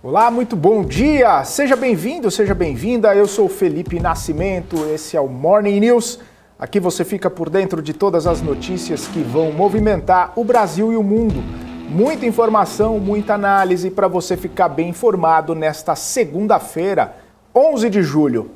Olá, muito bom dia! Seja bem-vindo, seja bem-vinda. Eu sou Felipe Nascimento, esse é o Morning News. Aqui você fica por dentro de todas as notícias que vão movimentar o Brasil e o mundo. Muita informação, muita análise para você ficar bem informado nesta segunda-feira, 11 de julho.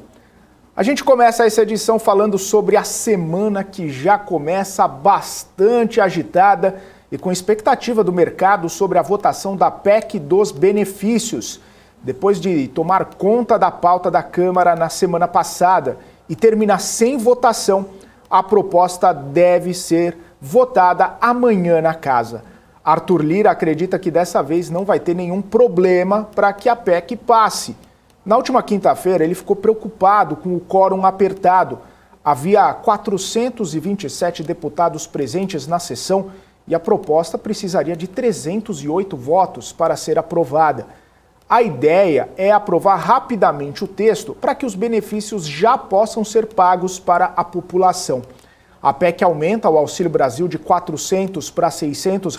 A gente começa essa edição falando sobre a semana que já começa bastante agitada e com expectativa do mercado sobre a votação da PEC dos benefícios. Depois de tomar conta da pauta da Câmara na semana passada e terminar sem votação, a proposta deve ser votada amanhã na casa. Arthur Lira acredita que dessa vez não vai ter nenhum problema para que a PEC passe. Na última quinta-feira, ele ficou preocupado com o quórum apertado. Havia 427 deputados presentes na sessão e a proposta precisaria de 308 votos para ser aprovada. A ideia é aprovar rapidamente o texto para que os benefícios já possam ser pagos para a população. A PEC aumenta o Auxílio Brasil de R$ 400 para R$ 600,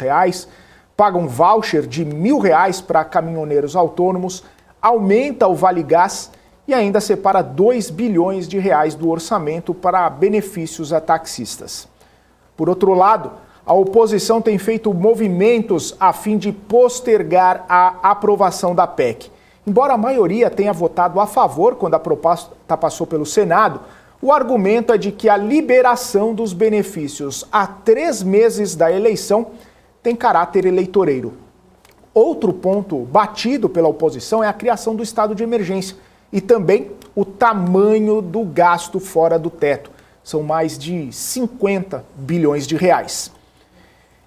paga um voucher de R$ 1.000 para caminhoneiros autônomos, aumenta o Vale Gás e ainda separa R$ 2 bilhões do orçamento para benefícios a taxistas. Por outro lado, a oposição tem feito movimentos a fim de postergar a aprovação da PEC. Embora a maioria tenha votado a favor quando a proposta passou pelo Senado, o argumento é de que a liberação dos benefícios a 3 meses da eleição tem caráter eleitoreiro. Outro ponto batido pela oposição é a criação do estado de emergência e também o tamanho do gasto fora do teto. São mais de 50 bilhões de reais.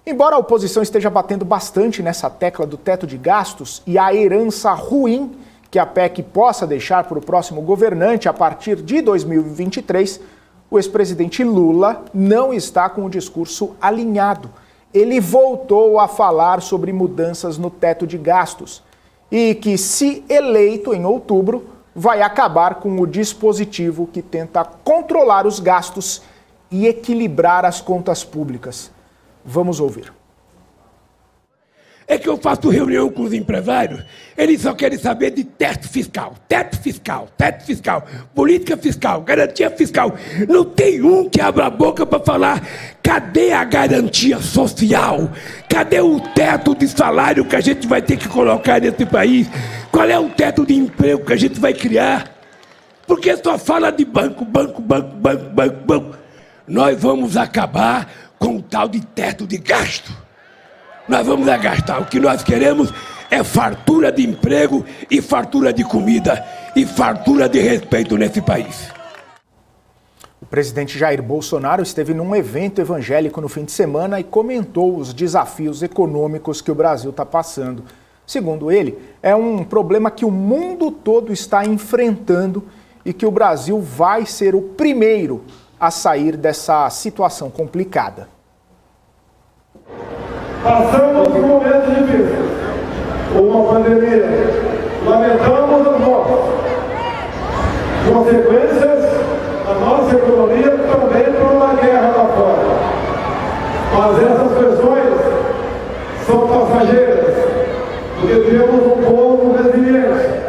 Embora a oposição esteja batendo bastante nessa tecla do teto de gastos e a herança ruim que a PEC possa deixar para o próximo governante a partir de 2023, o ex-presidente Lula não está com o discurso alinhado. Ele voltou a falar sobre mudanças no teto de gastos e que, se eleito em outubro, vai acabar com o dispositivo que tenta controlar os gastos e equilibrar as contas públicas. Vamos ouvir. É que eu faço reunião com os empresários, eles só querem saber de teto fiscal, política fiscal, garantia fiscal. Não tem um que abra a boca para falar cadê a garantia social, cadê o teto de salário que a gente vai ter que colocar nesse país, qual é o teto de emprego que a gente vai criar, porque só fala de banco. Nós vamos acabar com o tal de teto de gasto. Nós vamos gastar. O que nós queremos é fartura de emprego e fartura de comida e fartura de respeito nesse país. O presidente Jair Bolsonaro esteve num evento evangélico no fim de semana e comentou os desafios econômicos que o Brasil está passando. Segundo ele, é um problema que o mundo todo está enfrentando e que o Brasil vai ser o primeiro a sair dessa situação complicada. Passamos por momentos difíceis, uma pandemia, lamentamos as mortes, consequências da nossa economia também por uma guerra lá fora. Mas essas questões são passageiras, porque temos um povo resiliente.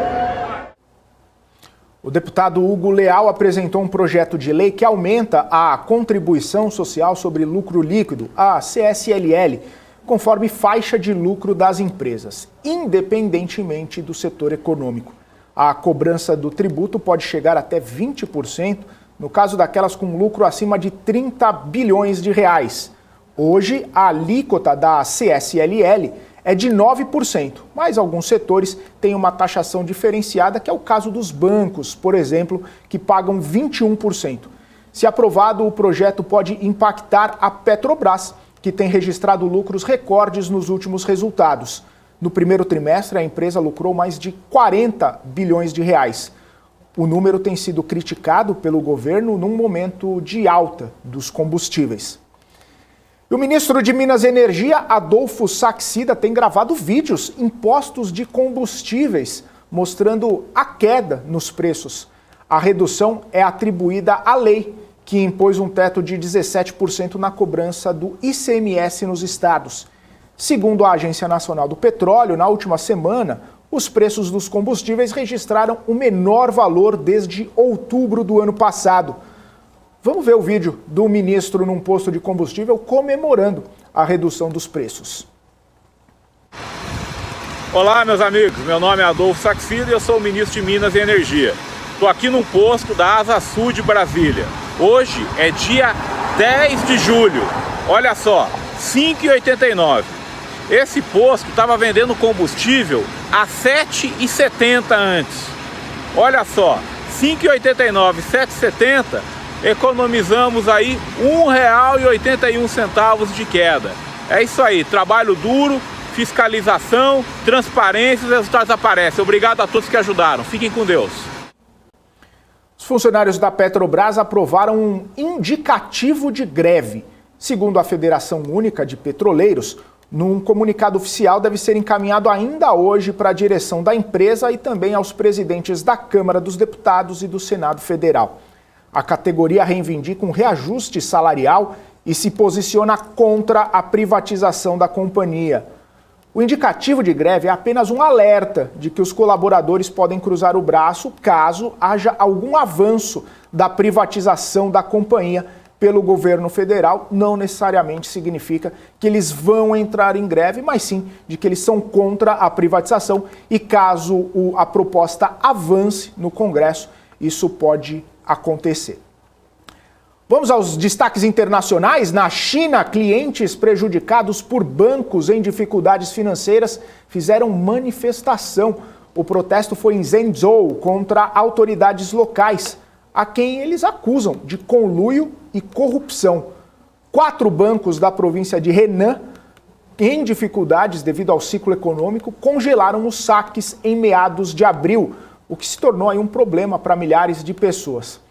O deputado Hugo Leal apresentou um projeto de lei que aumenta a contribuição social sobre lucro líquido, a CSLL, conforme faixa de lucro das empresas, independentemente do setor econômico. A cobrança do tributo pode chegar até 20%, no caso daquelas com lucro acima de 30 bilhões de reais. Hoje, a alíquota da CSLL é de 9%, mas alguns setores têm uma taxação diferenciada, que é o caso dos bancos, por exemplo, que pagam 21%. Se aprovado, o projeto pode impactar a Petrobras, que tem registrado lucros recordes nos últimos resultados. No primeiro trimestre, a empresa lucrou mais de 40 bilhões de reais. O número tem sido criticado pelo governo num momento de alta dos combustíveis. E o ministro de Minas e Energia, Adolfo Saxida, tem gravado vídeos em postos de combustíveis, mostrando a queda nos preços. A redução é atribuída à lei, que impôs um teto de 17% na cobrança do ICMS nos estados. Segundo a Agência Nacional do Petróleo, na última semana, os preços dos combustíveis registraram o menor valor desde outubro do ano passado. Vamos ver o vídeo do ministro num posto de combustível comemorando a redução dos preços. Olá, meus amigos. Meu nome é Adolfo Saxida e eu sou o ministro de Minas e Energia. Estou aqui num posto da Asa Sul de Brasília. Hoje é dia 10 de julho. Olha só, 5,89. Esse posto estava vendendo combustível a R$ 7,70 antes. Olha só, 5,89, 7,70, economizamos aí R$ 1,81 de queda. É isso aí, trabalho duro, fiscalização, transparência, os resultados aparecem. Obrigado a todos que ajudaram. Fiquem com Deus. Os funcionários da Petrobras aprovaram um indicativo de greve. Segundo a Federação Única de Petroleiros, num comunicado oficial deve ser encaminhado ainda hoje para a direção da empresa e também aos presidentes da Câmara dos Deputados e do Senado Federal. A categoria reivindica um reajuste salarial e se posiciona contra a privatização da companhia. O indicativo de greve é apenas um alerta de que os colaboradores podem cruzar o braço caso haja algum avanço da privatização da companhia pelo governo federal. Não necessariamente significa que eles vão entrar em greve, mas sim de que eles são contra a privatização e caso a proposta avance no Congresso, isso pode acontecer. Vamos aos destaques internacionais. Na China, clientes prejudicados por bancos em dificuldades financeiras fizeram manifestação. O protesto foi em Zhengzhou contra autoridades locais, a quem eles acusam de conluio e corrupção. 4 bancos da província de Henan, em dificuldades devido ao ciclo econômico, congelaram os saques em meados de abril, o que se tornou aí um problema para milhares de pessoas.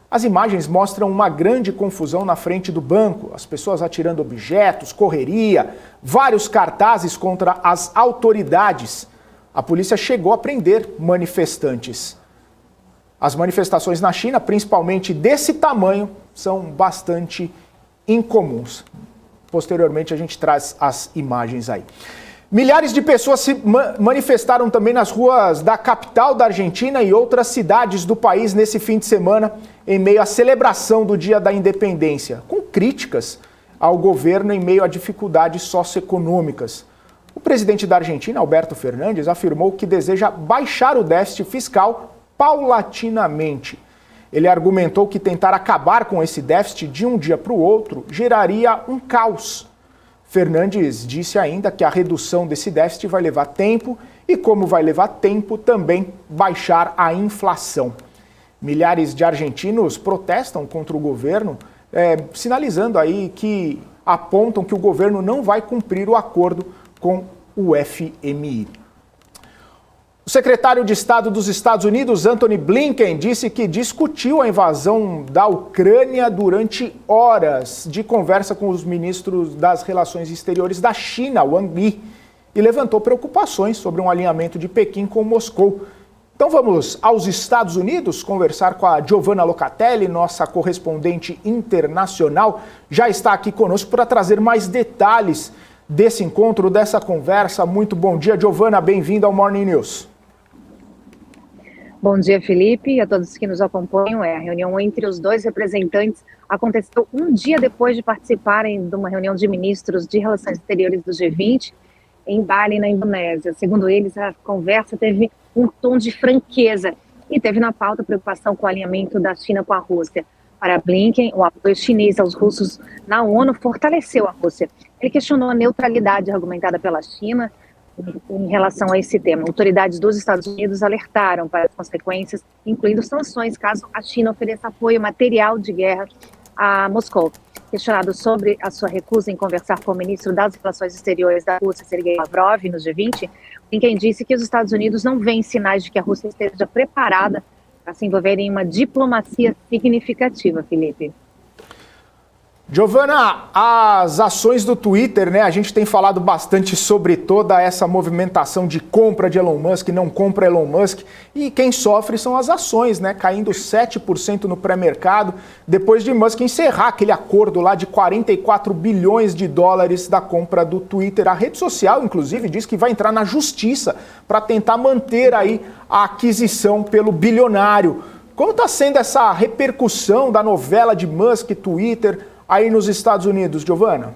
As imagens mostram uma grande confusão na frente do banco, as pessoas atirando objetos, correria, vários cartazes contra as autoridades. A polícia chegou a prender manifestantes. As manifestações na China, principalmente desse tamanho, são bastante incomuns. Posteriormente a gente traz as imagens aí. Milhares de pessoas se manifestaram também nas ruas da capital da Argentina e outras cidades do país nesse fim de semana, em meio à celebração do Dia da Independência, com críticas ao governo em meio a dificuldades socioeconômicas. O presidente da Argentina, Alberto Fernandes, afirmou que deseja baixar o déficit fiscal paulatinamente. Ele argumentou que tentar acabar com esse déficit de um dia para o outro geraria um caos. Fernandes disse ainda que a redução desse déficit vai levar tempo e, como vai levar tempo, também baixar a inflação. Milhares de argentinos protestam contra o governo, sinalizando aí que apontam que o governo não vai cumprir o acordo com o FMI. O secretário de Estado dos Estados Unidos, Antony Blinken, disse que discutiu a invasão da Ucrânia durante horas de conversa com os ministros das Relações Exteriores da China, Wang Yi, e levantou preocupações sobre um alinhamento de Pequim com Moscou. Então vamos aos Estados Unidos conversar com a Giovanna Locatelli, nossa correspondente internacional. Já está aqui conosco para trazer mais detalhes desse encontro, dessa conversa. Muito bom dia, Giovanna, bem-vinda ao Morning News. Bom dia, Felipe, e a todos que nos acompanham. A reunião entre os dois representantes aconteceu um dia depois de participarem de uma reunião de ministros de Relações Exteriores do G20 em Bali, na Indonésia. Segundo eles, a conversa teve um tom de franqueza e teve na pauta preocupação com o alinhamento da China com a Rússia. Para Blinken, o apoio chinês aos russos na ONU fortaleceu a Rússia. Ele questionou a neutralidade argumentada pela China em relação a esse tema. Autoridades dos Estados Unidos alertaram para as consequências, incluindo sanções caso a China ofereça apoio material de guerra a Moscou. Questionado sobre a sua recusa em conversar com o ministro das Relações Exteriores da Rússia, Sergei Lavrov, no G20, Blinken disse que os Estados Unidos não veem sinais de que a Rússia esteja preparada para se envolver em uma diplomacia significativa, Felipe. Giovana, as ações do Twitter, né? A gente tem falado bastante sobre toda essa movimentação de compra de Elon Musk, não compra Elon Musk, e quem sofre são as ações, né? Caindo 7% no pré-mercado, depois de Musk encerrar aquele acordo lá de 44 bilhões de dólares da compra do Twitter. A rede social, inclusive, diz que vai entrar na justiça para tentar manter aí a aquisição pelo bilionário. Como está sendo essa repercussão da novela de Musk, Twitter, aí nos Estados Unidos, Giovana?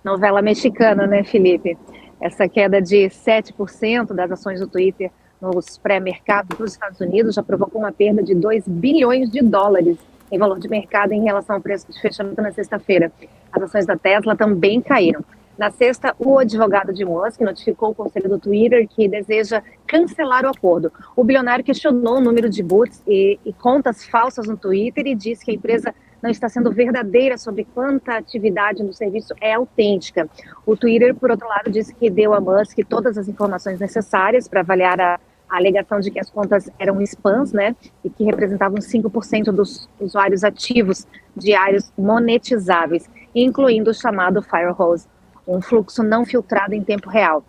Novela mexicana, né, Felipe? Essa queda de 7% das ações do Twitter nos pré-mercados dos Estados Unidos já provocou uma perda de 2 bilhões de dólares em valor de mercado em relação ao preço de fechamento na sexta-feira. As ações da Tesla também caíram. Na sexta, o advogado de Musk notificou o conselho do Twitter que deseja cancelar o acordo. O bilionário questionou o número de boots e contas falsas no Twitter e disse que a empresa não está sendo verdadeira sobre quanta atividade no serviço é autêntica. O Twitter, por outro lado, disse que deu a Musk todas as informações necessárias para avaliar a alegação de que as contas eram spams, né, e que representavam 5% dos usuários ativos diários monetizáveis, incluindo o chamado firehose, um fluxo não filtrado em tempo real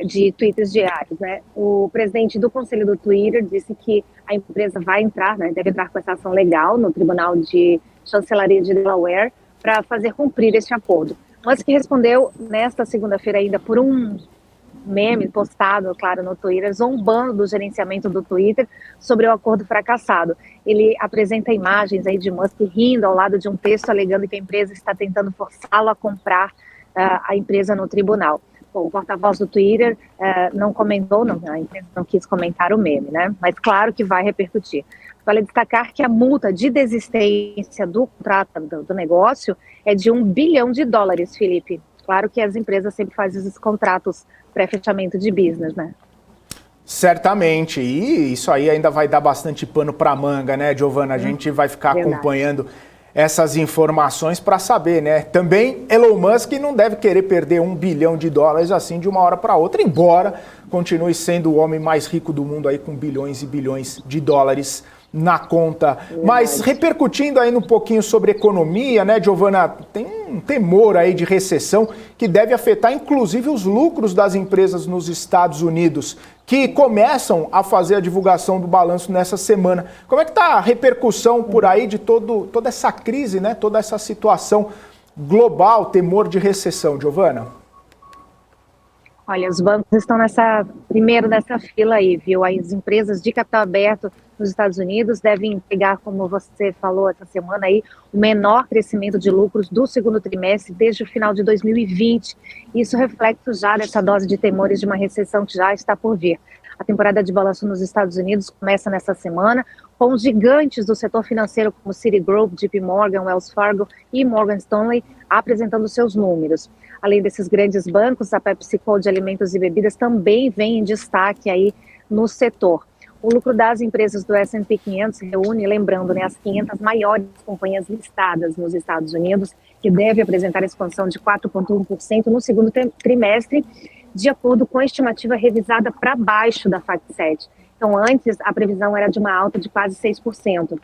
de tweets diários, né? O presidente do conselho do Twitter disse que a empresa vai entrar, né, deve entrar com essa ação legal no Tribunal de Chancelaria de Delaware para fazer cumprir esse acordo. Musk respondeu nesta segunda-feira ainda por um meme postado, claro, no Twitter, zombando do gerenciamento do Twitter sobre o acordo fracassado. Ele apresenta imagens aí de Musk rindo ao lado de um texto alegando que a empresa está tentando forçá-lo a comprar a empresa no tribunal. Bom, o porta-voz do Twitter não comentou, a empresa não quis comentar o meme, né? Mas claro que vai repercutir. Vale destacar que a multa de desistência do contrato do negócio é de 1 bilhão de dólares, Felipe. Claro que as empresas sempre fazem esses contratos pré-fechamento de business, né? Certamente, e isso aí ainda vai dar bastante pano para manga, né, Giovana? A gente vai ficar acompanhando essas informações para saber, né? Também Elon Musk não deve querer perder 1 bilhão de dólares assim de uma hora para outra, embora continue sendo o homem mais rico do mundo aí com bilhões e bilhões de dólares na conta. Mas repercutindo aí um pouquinho sobre economia, né, Giovana, tem um temor aí de recessão que deve afetar inclusive os lucros das empresas nos Estados Unidos, que começam a fazer a divulgação do balanço nessa semana. Como é que está a repercussão por aí de toda essa crise, né, toda essa situação global, temor de recessão, Giovana? Olha, os bancos estão primeiro nessa fila aí, viu? As empresas de capital aberto nos Estados Unidos devem entregar, como você falou essa semana aí, o menor crescimento de lucros do segundo trimestre desde o final de 2020. Isso reflete já dessa dose de temores de uma recessão que já está por vir. A temporada de balanço nos Estados Unidos começa nessa semana com os gigantes do setor financeiro como Citigroup, JP Morgan, Wells Fargo e Morgan Stanley apresentando seus números. Além desses grandes bancos, a PepsiCo de alimentos e bebidas também vem em destaque aí no setor. O lucro das empresas do S&P 500 reúne, lembrando, né, as 500 maiores companhias listadas nos Estados Unidos, que deve apresentar expansão de 4,1% no segundo trimestre, de acordo com a estimativa revisada para baixo da FactSet. Então, antes, a previsão era de uma alta de quase 6%.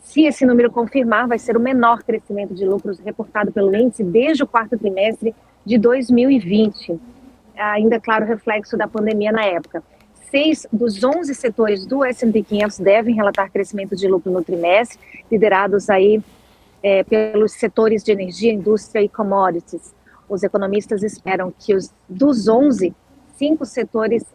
Se esse número confirmar, vai ser o menor crescimento de lucros reportado pelo índice desde o quarto trimestre de 2020. Ainda, claro, reflexo da pandemia na época. 6 dos 11 setores do S&P 500 devem relatar crescimento de lucro no trimestre, liderados aí pelos setores de energia, indústria e commodities. Os economistas esperam que dos 11 setores,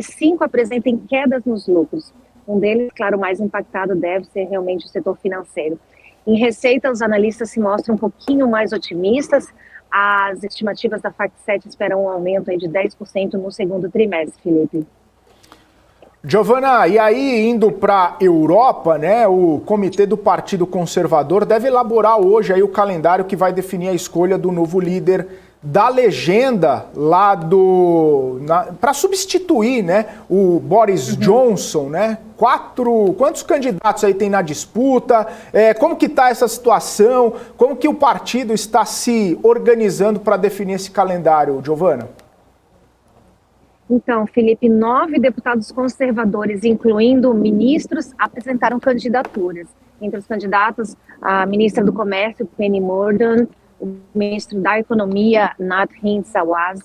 5 apresentem quedas nos lucros. Um deles, claro, o mais impactado deve ser realmente o setor financeiro. Em receita, os analistas se mostram um pouquinho mais otimistas. As estimativas da FactSet esperam um aumento aí de 10% no segundo trimestre, Felipe. Giovana, e aí indo para a Europa, né, o Comitê do Partido Conservador deve elaborar hoje aí o calendário que vai definir a escolha do novo líder da legenda lá para substituir, né, o Boris Johnson, né? Quantos candidatos aí tem na disputa? Como que está essa situação? Como que o partido está se organizando para definir esse calendário, Giovana? Então, Felipe, 9 deputados conservadores, incluindo ministros, apresentaram candidaturas. Entre os candidatos, a ministra do Comércio, Penny Mordaunt, o ministro da Economia, Nadhim Sawaz,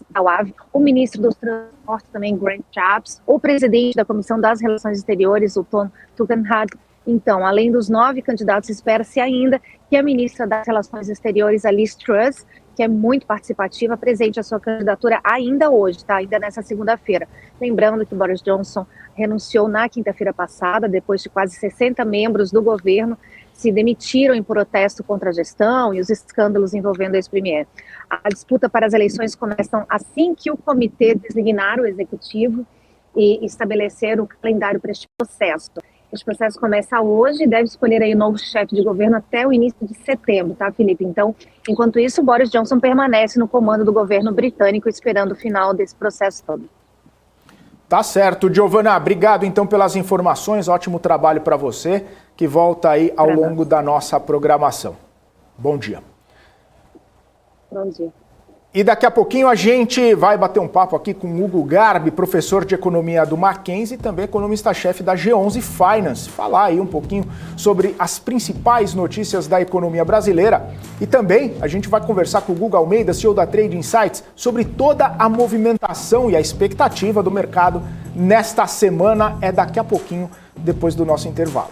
o ministro dos Transportes também, Grant Shapps, o presidente da Comissão das Relações Exteriores, o Ton Tugendhat. Então, além dos 9 candidatos, espera-se ainda que a ministra das Relações Exteriores, a Liz Truss, que é muito participativa, apresente a sua candidatura ainda hoje, tá? Ainda nessa segunda-feira. Lembrando que Boris Johnson renunciou na quinta-feira passada, depois de quase 60 membros do governo se demitiram em protesto contra a gestão e os escândalos envolvendo o ex-premier. A disputa para as eleições começa assim que o comitê designar o executivo e estabelecer o calendário para este processo. Este processo começa hoje e deve escolher aí o novo chefe de governo até o início de setembro, tá, Felipe? Então, enquanto isso, Boris Johnson permanece no comando do governo britânico, esperando o final desse processo todo. Tá certo, Giovana. Obrigado, então, pelas informações. Ótimo trabalho para você, que volta aí ao longo da nossa programação. Bom dia. Bom dia. E daqui a pouquinho a gente vai bater um papo aqui com o Hugo Garbi, professor de economia do Mackenzie e também economista-chefe da G11 Finance. Falar aí um pouquinho sobre as principais notícias da economia brasileira. E também a gente vai conversar com o Guga Almeida, CEO da Trade Insights, sobre toda a movimentação e a expectativa do mercado nesta semana. É daqui a pouquinho, depois do nosso intervalo.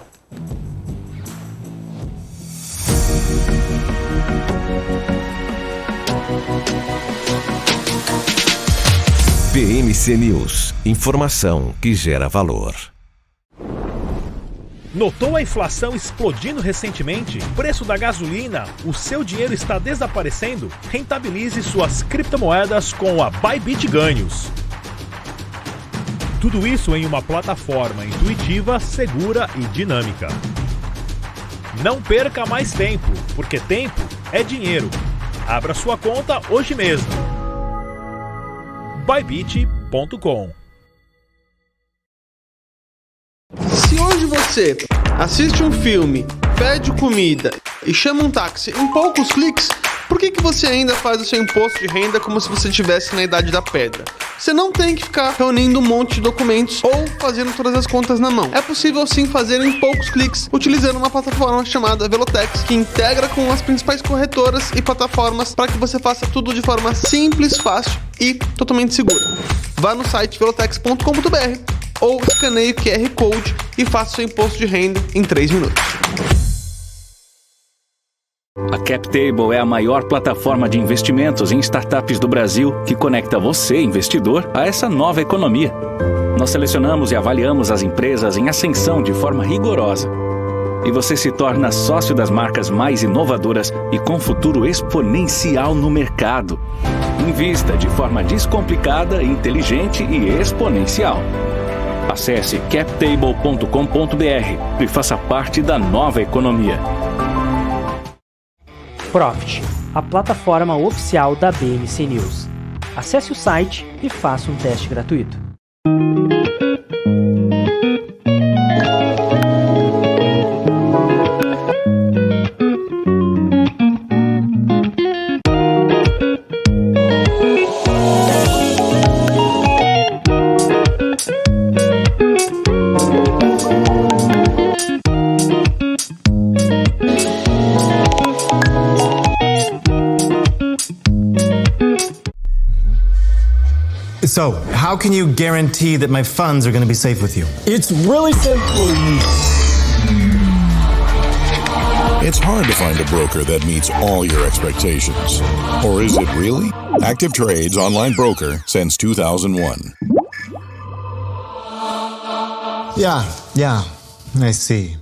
BMC News, informação que gera valor. Notou a inflação explodindo recentemente? Preço da gasolina? O seu dinheiro está desaparecendo? Rentabilize suas criptomoedas com a Bybit Ganhos. Tudo isso em uma plataforma intuitiva, segura e dinâmica. Não perca mais tempo, porque tempo é dinheiro. Abra sua conta hoje mesmo. Bybit.com. Se hoje você assiste um filme, pede comida e chama um táxi em poucos cliques, por que você ainda faz o seu imposto de renda como se você estivesse na idade da pedra? Você não tem que ficar reunindo um monte de documentos ou fazendo todas as contas na mão. É possível sim fazer em poucos cliques utilizando uma plataforma chamada Velotex, que integra com as principais corretoras e plataformas para que você faça tudo de forma simples, fácil e totalmente segura. Vá no site velotex.com.br ou escaneie o QR Code e faça seu imposto de renda em 3 minutos. A CapTable é a maior plataforma de investimentos em startups do Brasil que conecta você, investidor, a essa nova economia. Nós selecionamos e avaliamos as empresas em ascensão de forma rigorosa. E você se torna sócio das marcas mais inovadoras e com futuro exponencial no mercado. Invista de forma descomplicada, inteligente e exponencial. Acesse captable.com.br e faça parte da nova economia. Profit, a plataforma oficial da BMC News. Acesse o site e faça um teste gratuito. So, how can you guarantee that my funds are going to be safe with you? It's really simple. It's hard to find a broker that meets all your expectations. Or is it really? Active Trade's online broker since 2001. Yeah, I see.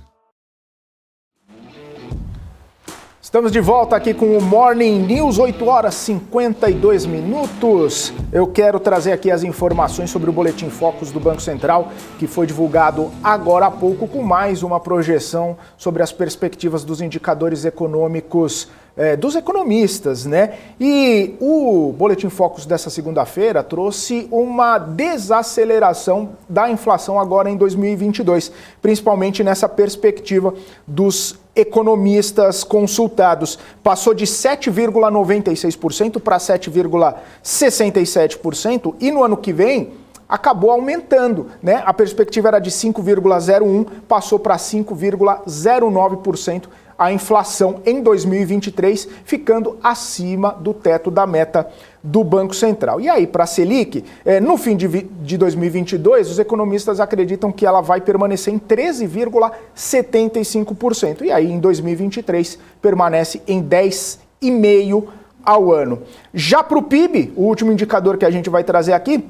Estamos de volta aqui com o Morning News, 8 horas 52 minutos. Eu quero trazer aqui as informações sobre o Boletim Focus do Banco Central, que foi divulgado agora há pouco, com mais uma projeção sobre as perspectivas dos indicadores econômicos dos economistas, né? E o Boletim Focus dessa segunda-feira trouxe uma desaceleração da inflação agora em 2022, principalmente nessa perspectiva dos economistas consultados. Passou de 7,96% para 7,67% e no ano que vem acabou aumentando, né? A perspectiva era de 5,01%, passou para 5,09% a inflação em 2023, ficando acima do teto da meta do Banco Central. E aí, para a Selic, no fim de 2022, os economistas acreditam que ela vai permanecer em 13,75%. E aí, em 2023, permanece em 10,5% ao ano. Já para o PIB, o último indicador que a gente vai trazer aqui,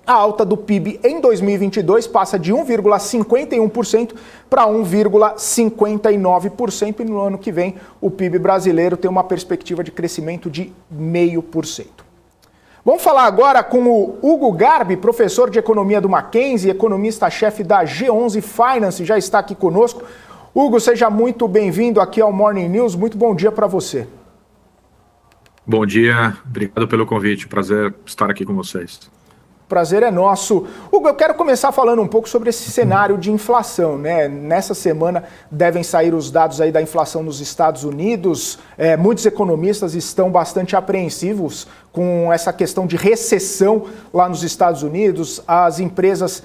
a alta do PIB em 2022 passa de 1,51% para 1,59%, e no ano que vem o PIB brasileiro tem uma perspectiva de crescimento de 0,5%. Vamos falar agora com o Hugo Garbi, professor de economia do Mackenzie, economista-chefe da G11 Finance, já está aqui conosco. Hugo, seja muito bem-vindo aqui ao Morning News, muito bom dia para você. Bom dia, obrigado pelo convite, prazer estar aqui com vocês. Prazer é nosso. Hugo, eu quero começar falando um pouco sobre esse cenário de inflação, né? Nessa semana devem sair os dados aí da inflação nos Estados Unidos. Muitos economistas estão bastante apreensivos com essa questão de recessão lá nos Estados Unidos. As empresas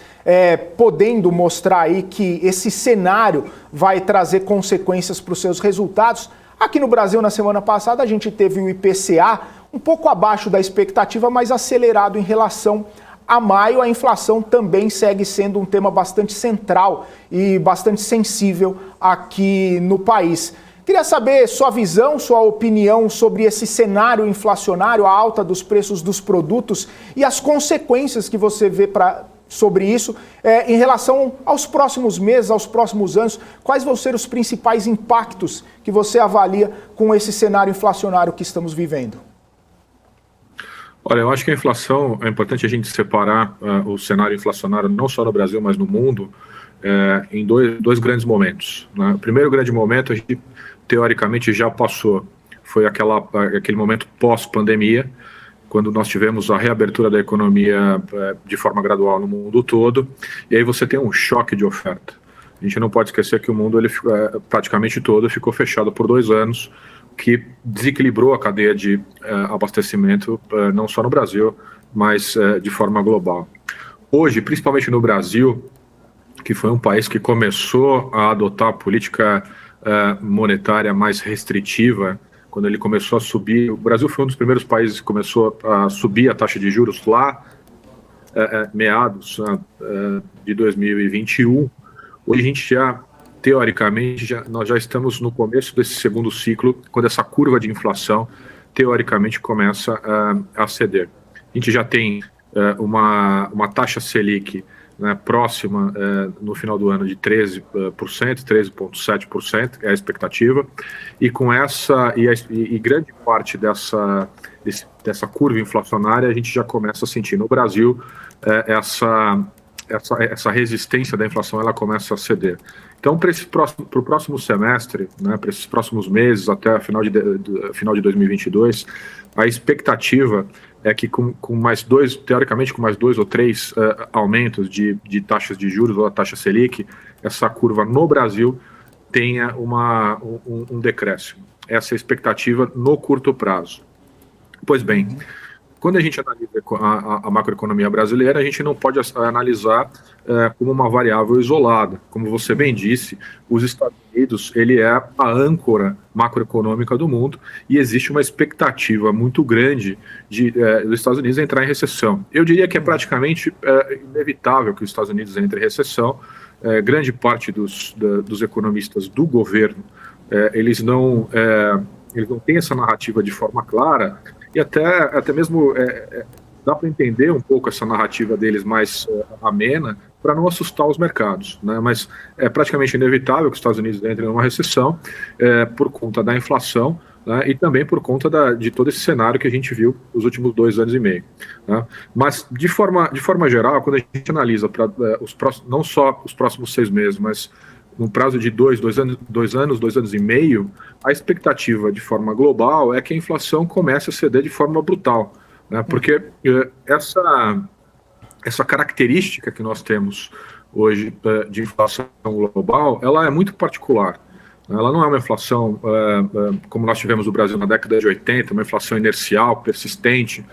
podendo mostrar aí que esse cenário vai trazer consequências para os seus resultados. Aqui no Brasil, na semana passada, a gente teve o IPCA um pouco abaixo da expectativa, mas acelerado em relação a maio. A inflação também segue sendo um tema bastante central e bastante sensível aqui no país. Queria saber sua visão, sua opinião sobre esse cenário inflacionário, a alta dos preços dos produtos e as consequências que você vê sobre isso em relação aos próximos meses, aos próximos anos. Quais vão ser os principais impactos que você avalia com esse cenário inflacionário que estamos vivendo? Olha, eu acho que a inflação, é importante a gente separar o cenário inflacionário não só no Brasil, mas no mundo, em dois grandes momentos, né? O primeiro grande momento a gente teoricamente já passou, foi aquele momento pós-pandemia, quando nós tivemos a reabertura da economia de forma gradual no mundo todo, e aí você tem um choque de oferta. A gente não pode esquecer que o mundo praticamente todo ficou fechado por 2 anos, que desequilibrou a cadeia de abastecimento, não só no Brasil, mas de forma global. Hoje, principalmente no Brasil, que foi um país que começou a adotar a política monetária mais restritiva, quando ele começou a subir, o Brasil foi um dos primeiros países que começou a subir a taxa de juros lá, meados de 2021. Hoje a gente já, teoricamente, nós já estamos no começo desse segundo ciclo, quando essa curva de inflação, teoricamente, começa a ceder. A gente já tem uma taxa Selic, né, próxima no final do ano de 13%, 13,7% é a expectativa, e com essa, e grande parte dessa curva inflacionária a gente já começa a sentir no Brasil essa resistência da inflação, ela começa a ceder. Então, para o próximo semestre, né, para esses próximos meses, até final de 2022, a expectativa é que teoricamente com mais 2 ou 3 aumentos de taxas de juros ou a taxa Selic, essa curva no Brasil tenha um decréscimo. Essa é a expectativa no curto prazo. Pois bem, quando a gente analisa a macroeconomia brasileira, a gente não pode analisar como uma variável isolada. Como você bem disse, os Estados Unidos, ele é a âncora macroeconômica do mundo e existe uma expectativa muito grande dos Estados Unidos entrar em recessão. Eu diria que é praticamente inevitável que os Estados Unidos entre em recessão. Grande parte dos economistas do governo, eles não têm essa narrativa de forma clara, e até mesmo dá para entender um pouco essa narrativa deles mais amena, para não assustar os mercados, né? Mas é praticamente inevitável que os Estados Unidos entrem numa recessão por conta da inflação, né? E também por conta de todo esse cenário que a gente viu nos últimos 2 anos e meio, né? Mas de forma geral, quando a gente analisa não só os próximos 6 meses, mas no prazo de 2 anos e meio, a expectativa de forma global é que a inflação comece a ceder de forma brutal, né? Porque essa característica que nós temos hoje de inflação global, ela é muito particular. Ela não é uma inflação como nós tivemos no Brasil na década de 80, uma inflação inercial, persistente,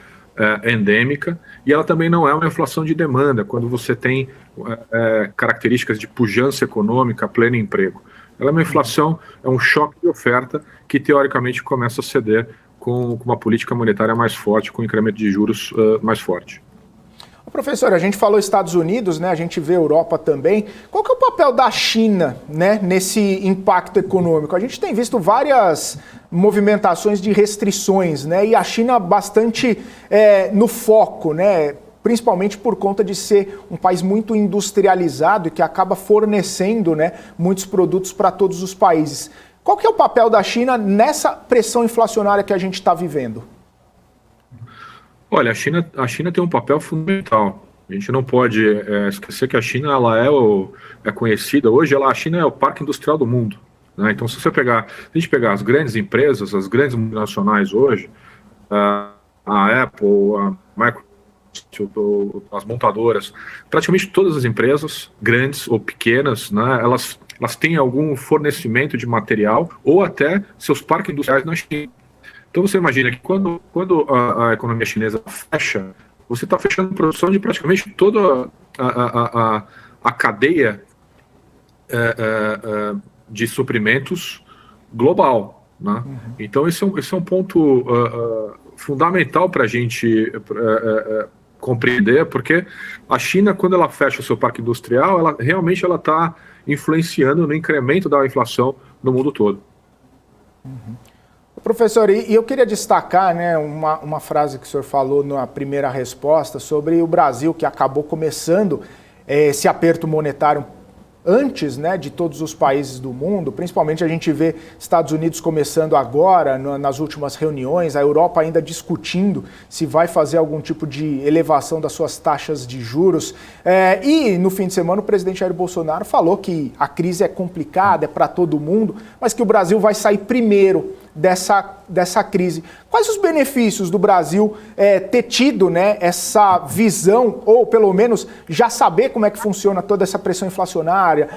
endêmica, e ela também não é uma inflação de demanda, quando você tem características de pujança econômica, pleno emprego. Ela é uma inflação, é um choque de oferta que teoricamente começa a ceder com uma política monetária mais forte, com um incremento de juros mais forte. Professor, a gente falou Estados Unidos, né? A gente vê Europa também. Qual que é o papel da China, né, nesse impacto econômico? A gente tem visto várias movimentações de restrições, né? E a China bastante no foco, né? Principalmente por conta de ser um país muito industrializado e que acaba fornecendo, né, muitos produtos para todos os países. Qual que é o papel da China nessa pressão inflacionária que a gente está vivendo? Olha, a China tem um papel fundamental. A gente não pode esquecer que a China ela é conhecida hoje. A China é o parque industrial do mundo, né? Então, se a gente pegar as grandes empresas, as grandes multinacionais hoje, a Apple, a Microsoft, as montadoras, praticamente todas as empresas, grandes ou pequenas, né, elas têm algum fornecimento de material ou até seus parques industriais na China. Então você imagina que quando a economia chinesa fecha, você está fechando a produção de praticamente toda a cadeia de suprimentos global, né? Então esse é um ponto fundamental para a gente compreender, porque a China, quando ela fecha o seu parque industrial, ela realmente está influenciando no incremento da inflação no mundo todo. Professor, e eu queria destacar, né, uma frase que o senhor falou na primeira resposta sobre o Brasil, que acabou começando esse aperto monetário antes, né, de todos os países do mundo. Principalmente a gente vê Estados Unidos começando agora, nas últimas reuniões, a Europa ainda discutindo se vai fazer algum tipo de elevação das suas taxas de juros. E no fim de semana o presidente Jair Bolsonaro falou que a crise é complicada, é para todo mundo, mas que o Brasil vai sair primeiro dessa crise. Quais os benefícios do Brasil ter tido, né, essa visão, ou pelo menos já saber como é que funciona toda essa pressão inflacionária,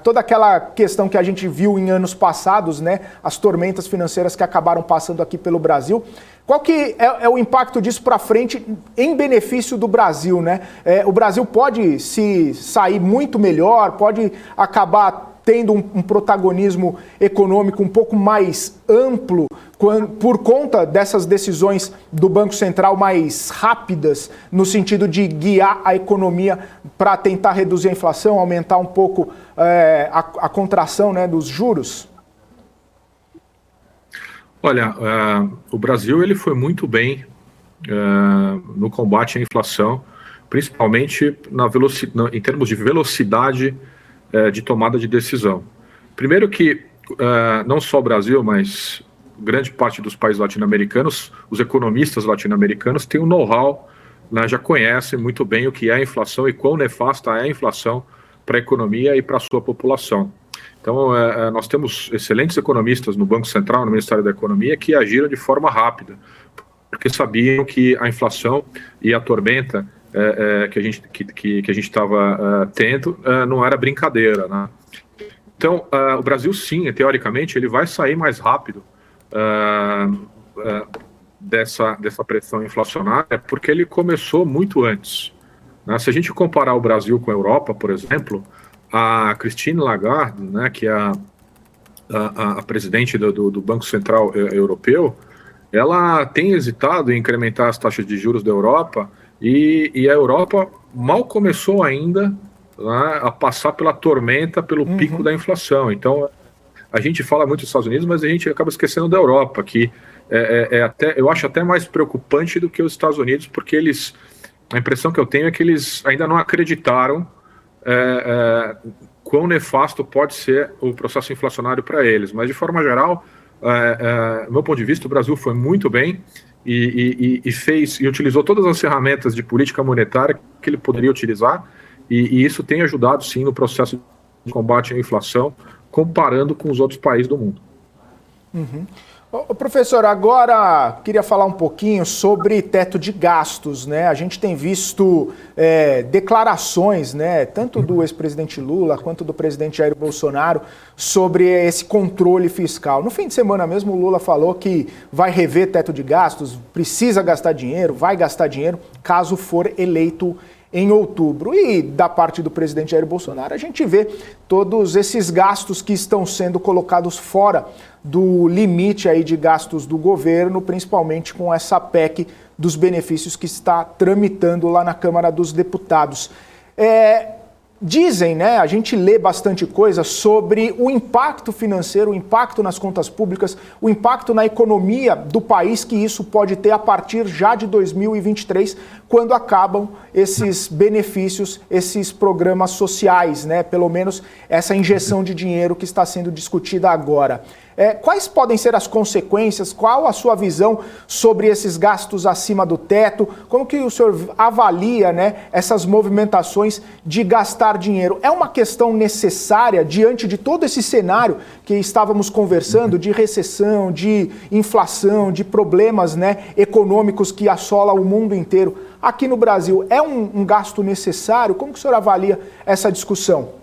toda aquela questão que a gente viu em anos passados, né, as tormentas financeiras que acabaram passando aqui pelo Brasil? Qual que é o impacto disso para frente em benefício do Brasil, né? O Brasil pode se sair muito melhor, pode acabar tendo um protagonismo econômico um pouco mais amplo por conta dessas decisões do Banco Central mais rápidas, no sentido de guiar a economia para tentar reduzir a inflação, aumentar um pouco a contração, né, dos juros? Olha, o Brasil ele foi muito bem no combate à inflação, principalmente em termos de velocidade de tomada de decisão. Primeiro que não só o Brasil, mas grande parte dos países latino-americanos, os economistas latino-americanos têm um know-how, né, já conhecem muito bem o que é a inflação e quão nefasta é a inflação para a economia e para a sua população. Então, nós temos excelentes economistas no Banco Central, no Ministério da Economia, que agiram de forma rápida, porque sabiam que a inflação e a tormenta que a gente estava tendo não era brincadeira, né? Então, o Brasil, sim, teoricamente, ele vai sair mais rápido dessa pressão inflacionária, porque ele começou muito antes, né? Se a gente comparar o Brasil com a Europa, por exemplo, a Christine Lagarde, né, que é a presidente do Banco Central Europeu, ela tem hesitado em incrementar as taxas de juros da Europa, e a Europa mal começou ainda, né, a passar pela tormenta, pelo pico da inflação. Então, a gente fala muito dos Estados Unidos, mas a gente acaba esquecendo da Europa, que eu acho até mais preocupante do que os Estados Unidos, porque a impressão que eu tenho é que eles ainda não acreditaram quão nefasto pode ser o processo inflacionário para eles. Mas, de forma geral, do meu ponto de vista, o Brasil foi muito bem e utilizou todas as ferramentas de política monetária que ele poderia utilizar, e isso tem ajudado, sim, no processo de combate à inflação, comparando com os outros países do mundo. Professor, agora queria falar um pouquinho sobre teto de gastos, né? A gente tem visto declarações, né, tanto do ex-presidente Lula quanto do presidente Jair Bolsonaro sobre esse controle fiscal. No fim de semana mesmo, o Lula falou que vai rever teto de gastos, precisa gastar dinheiro, vai gastar dinheiro caso for eleito em outubro. E da parte do presidente Jair Bolsonaro, a gente vê todos esses gastos que estão sendo colocados fora do limite aí de gastos do governo, principalmente com essa PEC dos benefícios que está tramitando lá na Câmara dos Deputados. Dizem, né, a gente lê bastante coisa sobre o impacto financeiro, o impacto nas contas públicas, o impacto na economia do país que isso pode ter a partir já de 2023, quando acabam esses benefícios, esses programas sociais, né, pelo menos essa injeção de dinheiro que está sendo discutida agora. Quais podem ser as consequências? Qual a sua visão sobre esses gastos acima do teto? Como que o senhor avalia, né, essas movimentações de gastar dinheiro? É uma questão necessária diante de todo esse cenário que estávamos conversando, de recessão, de inflação, de problemas, né, econômicos que assolam o mundo inteiro? Aqui no Brasil, é um gasto necessário? Como que o senhor avalia essa discussão?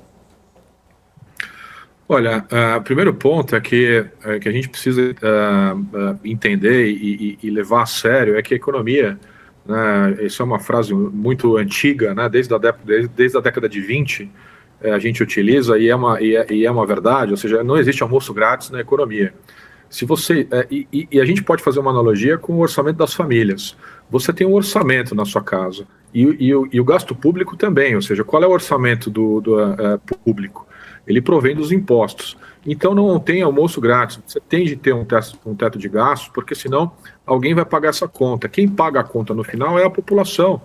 Olha, o primeiro ponto é que a gente precisa entender e levar a sério é que a economia, né, isso é uma frase muito antiga, né, desde a década de 20, a gente utiliza e é uma verdade, ou seja, não existe almoço grátis na economia. Se você, a gente pode fazer uma analogia com o orçamento das famílias. Você tem um orçamento na sua casa e o gasto público também, ou seja, qual é o orçamento do público? Ele provém dos impostos. Então não tem almoço grátis, você tem de ter um teto de gastos, porque senão alguém vai pagar essa conta. Quem paga a conta no final é a população.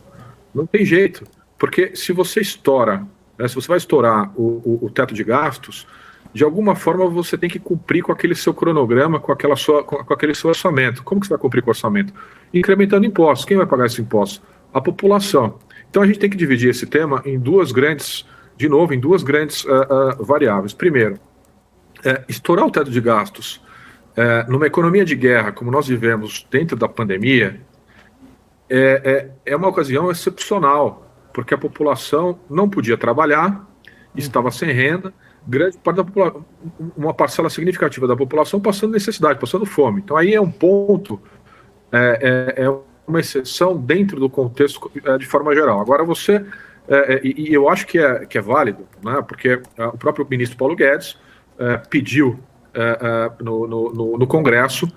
Não tem jeito, porque se você estoura, né, se você vai estourar o teto de gastos, de alguma forma você tem que cumprir com aquele seu cronograma, com aquele seu orçamento. Como que você vai cumprir com o orçamento? Incrementando impostos. Quem vai pagar esse imposto? A população. Então a gente tem que dividir esse tema em duas grandes variáveis. Primeiro, estourar o teto de gastos numa economia de guerra, como nós vivemos dentro da pandemia, é uma ocasião excepcional, porque a população não podia trabalhar, estava sem renda, grande parte da população, uma parcela significativa da população passando necessidade, passando fome. Então aí é um ponto, é uma exceção dentro do contexto de forma geral. Agora e eu acho que é válido, né, porque o próprio ministro Paulo Guedes pediu no Congresso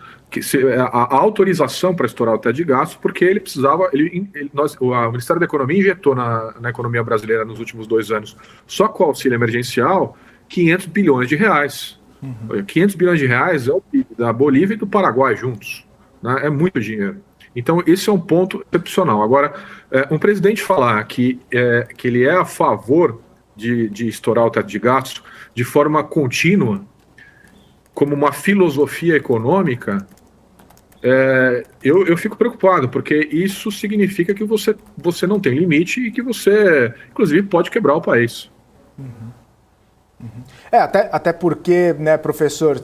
a autorização para estourar o teto de gastos, porque ele precisava, o Ministério da Economia injetou na economia brasileira nos últimos 2 anos, só com o auxílio emergencial, 500 bilhões de reais. 500 bilhões de reais é o PIB da Bolívia e do Paraguai juntos, né, é muito dinheiro. Então, esse é um ponto excepcional. Agora, um presidente falar que ele é a favor de estourar o teto de gastos de forma contínua, como uma filosofia econômica, eu fico preocupado, porque isso significa que você não tem limite e que você, inclusive, pode quebrar o país. Até porque, né, professor,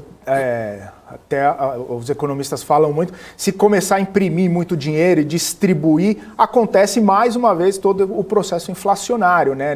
os economistas falam muito, se começar a imprimir muito dinheiro e distribuir, acontece mais uma vez todo o processo inflacionário, né?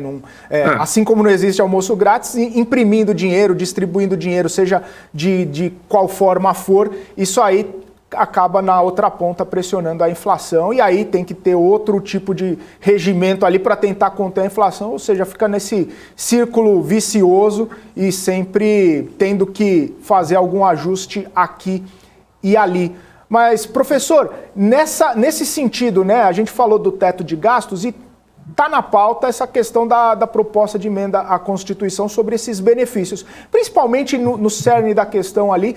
Assim como não existe almoço grátis, imprimindo dinheiro, distribuindo dinheiro, seja de qual forma for, isso aí acaba na outra ponta pressionando a inflação, e aí tem que ter outro tipo de regimento ali para tentar conter a inflação, ou seja, fica nesse círculo vicioso e sempre tendo que fazer algum ajuste aqui e ali. Mas, professor, nesse sentido, né, a gente falou do teto de gastos e está na pauta essa questão da proposta de emenda à Constituição sobre esses benefícios. Principalmente no cerne da questão ali,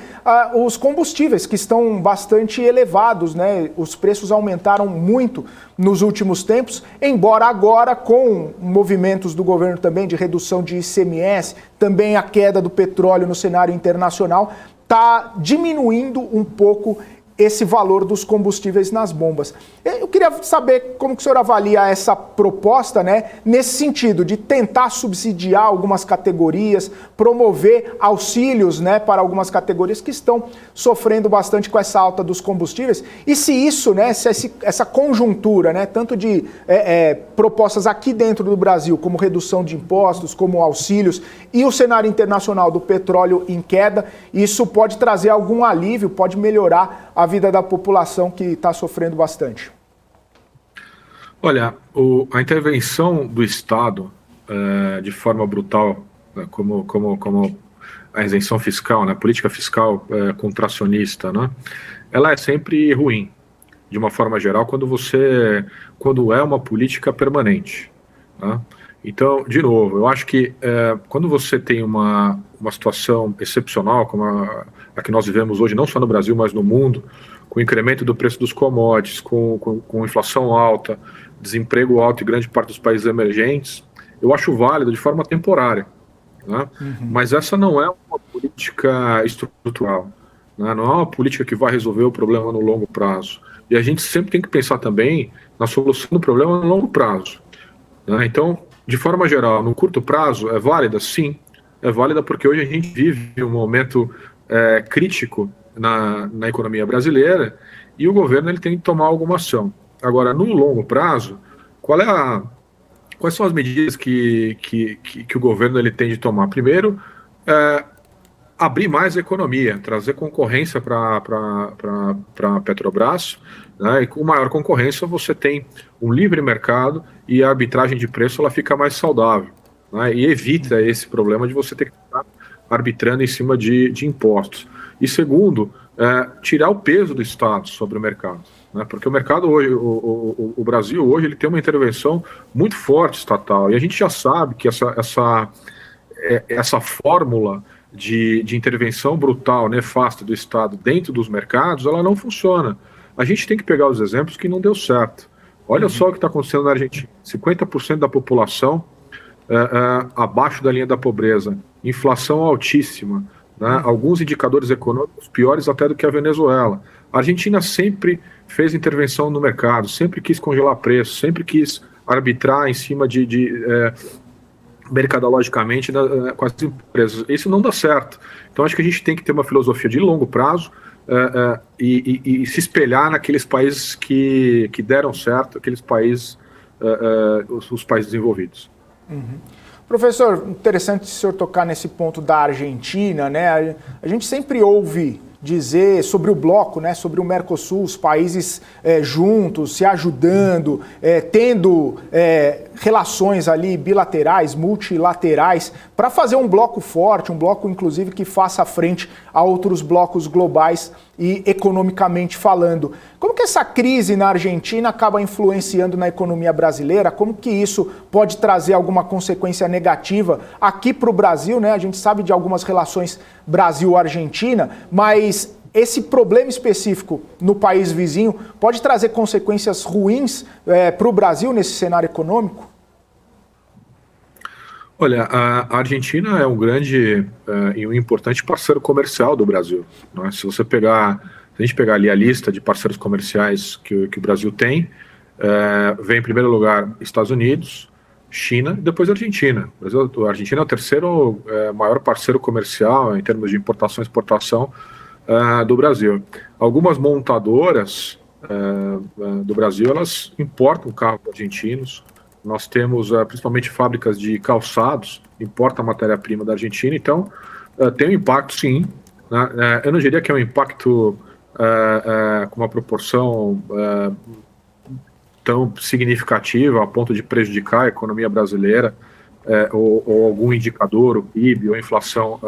os combustíveis, que estão bastante elevados, né? Os preços aumentaram muito nos últimos tempos, embora agora, com movimentos do governo também de redução de ICMS, também a queda do petróleo no cenário internacional, está diminuindo um pouco esse valor dos combustíveis nas bombas. Eu queria saber como que o senhor avalia essa proposta, né, nesse sentido de tentar subsidiar algumas categorias, promover auxílios, né, para algumas categorias que estão sofrendo bastante com essa alta dos combustíveis, e se isso, né, se essa conjuntura, né, tanto de propostas aqui dentro do Brasil, como redução de impostos, como auxílios, e o cenário internacional do petróleo em queda, isso pode trazer algum alívio, pode melhorar a vida da população que está sofrendo bastante. Olha, a intervenção do Estado de forma brutal, como a isenção fiscal, né, a política fiscal contracionista, né, ela é sempre ruim, de uma forma geral, quando é uma política permanente. Né? Então, de novo, eu acho que quando você tem uma situação excepcional, como a que nós vivemos hoje, não só no Brasil, mas no mundo, com o incremento do preço dos commodities, com inflação alta, desemprego alto em grande parte dos países emergentes, eu acho válido de forma temporária. Né? Mas essa não é uma política estrutural, né? Não é uma política que vai resolver o problema no longo prazo. E a gente sempre tem que pensar também na solução do problema no longo prazo. Né? Então, de forma geral, no curto prazo, é válida? Sim, é válida porque hoje a gente vive um momento crítico na economia brasileira e o governo ele tem que tomar alguma ação. Agora, no longo prazo, quais são as medidas que o governo ele tem de tomar? Primeiro, abrir mais a economia, trazer concorrência para a Petrobras, né? E com maior concorrência você tem um livre mercado e a arbitragem de preço ela fica mais saudável, né? E evita esse problema de você ter que estar arbitrando em cima de impostos. E segundo, tirar o peso do Estado sobre o mercado, né? Porque o mercado hoje, o Brasil hoje ele tem uma intervenção muito forte estatal e a gente já sabe que essa fórmula de intervenção brutal, nefasta do Estado dentro dos mercados, ela não funciona. A gente tem que pegar os exemplos que não deu certo. Olha só o que está acontecendo na Argentina. 50% da população abaixo da linha da pobreza, inflação altíssima, né? Alguns indicadores econômicos piores até do que a Venezuela. A Argentina sempre fez intervenção no mercado, sempre quis congelar preços, sempre quis arbitrar em cima mercadologicamente com as empresas. Isso não dá certo. Então acho que a gente tem que ter uma filosofia de longo prazo e se espelhar naqueles países que deram certo, aqueles países, os países desenvolvidos. Professor, interessante o senhor tocar nesse ponto da Argentina, né? A gente sempre ouve dizer sobre o bloco, né, sobre o Mercosul, os países juntos, se ajudando, tendo relações ali bilaterais, multilaterais, para fazer um bloco forte, um bloco inclusive que faça frente a outros blocos globais e economicamente falando. Como que essa crise na Argentina acaba influenciando na economia brasileira? Como que isso pode trazer alguma consequência negativa aqui para o Brasil, né? A gente sabe de algumas relações Brasil-Argentina, mas esse problema específico no país vizinho pode trazer consequências ruins para o Brasil nesse cenário econômico? Olha, a Argentina é um grande e um importante parceiro comercial do Brasil, né? Se a gente pegar ali a lista de parceiros comerciais que o Brasil tem, vem em primeiro lugar Estados Unidos, China e depois a Argentina. A Argentina é o terceiro maior parceiro comercial em termos de importação e exportação do Brasil. Algumas montadoras do Brasil, elas importam carros argentinos. Nós temos principalmente fábricas de calçados, importa matéria-prima da Argentina, então tem um impacto sim, né? Eu não diria que é um impacto com uma proporção tão significativa a ponto de prejudicar a economia brasileira ou algum indicador, o PIB ou a inflação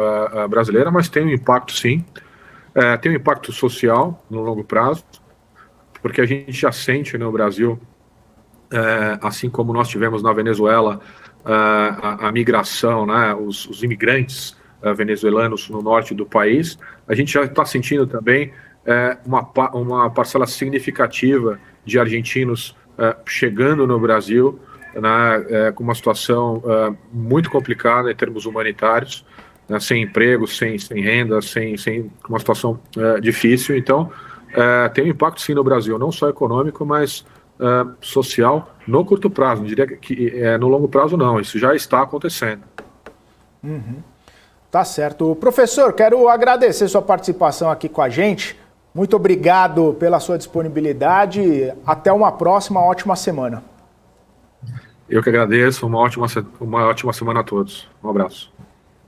brasileira, mas tem um impacto sim, tem um impacto social no longo prazo, porque a gente já sente no Brasil, assim como nós tivemos na Venezuela a migração, né, os imigrantes venezuelanos no norte do país, a gente já está sentindo também uma parcela significativa de argentinos chegando no Brasil, né, com uma situação muito complicada em termos humanitários, né, sem emprego, sem renda, sem uma situação difícil. Então, tem um impacto sim no Brasil, não só econômico, mas social no curto prazo. Não diria que no longo prazo não, isso já está acontecendo. Tá certo. Professor, quero agradecer sua participação aqui com a gente. Muito obrigado pela sua disponibilidade. Até uma próxima, ótima semana. Eu que agradeço, uma ótima semana a todos. Um abraço.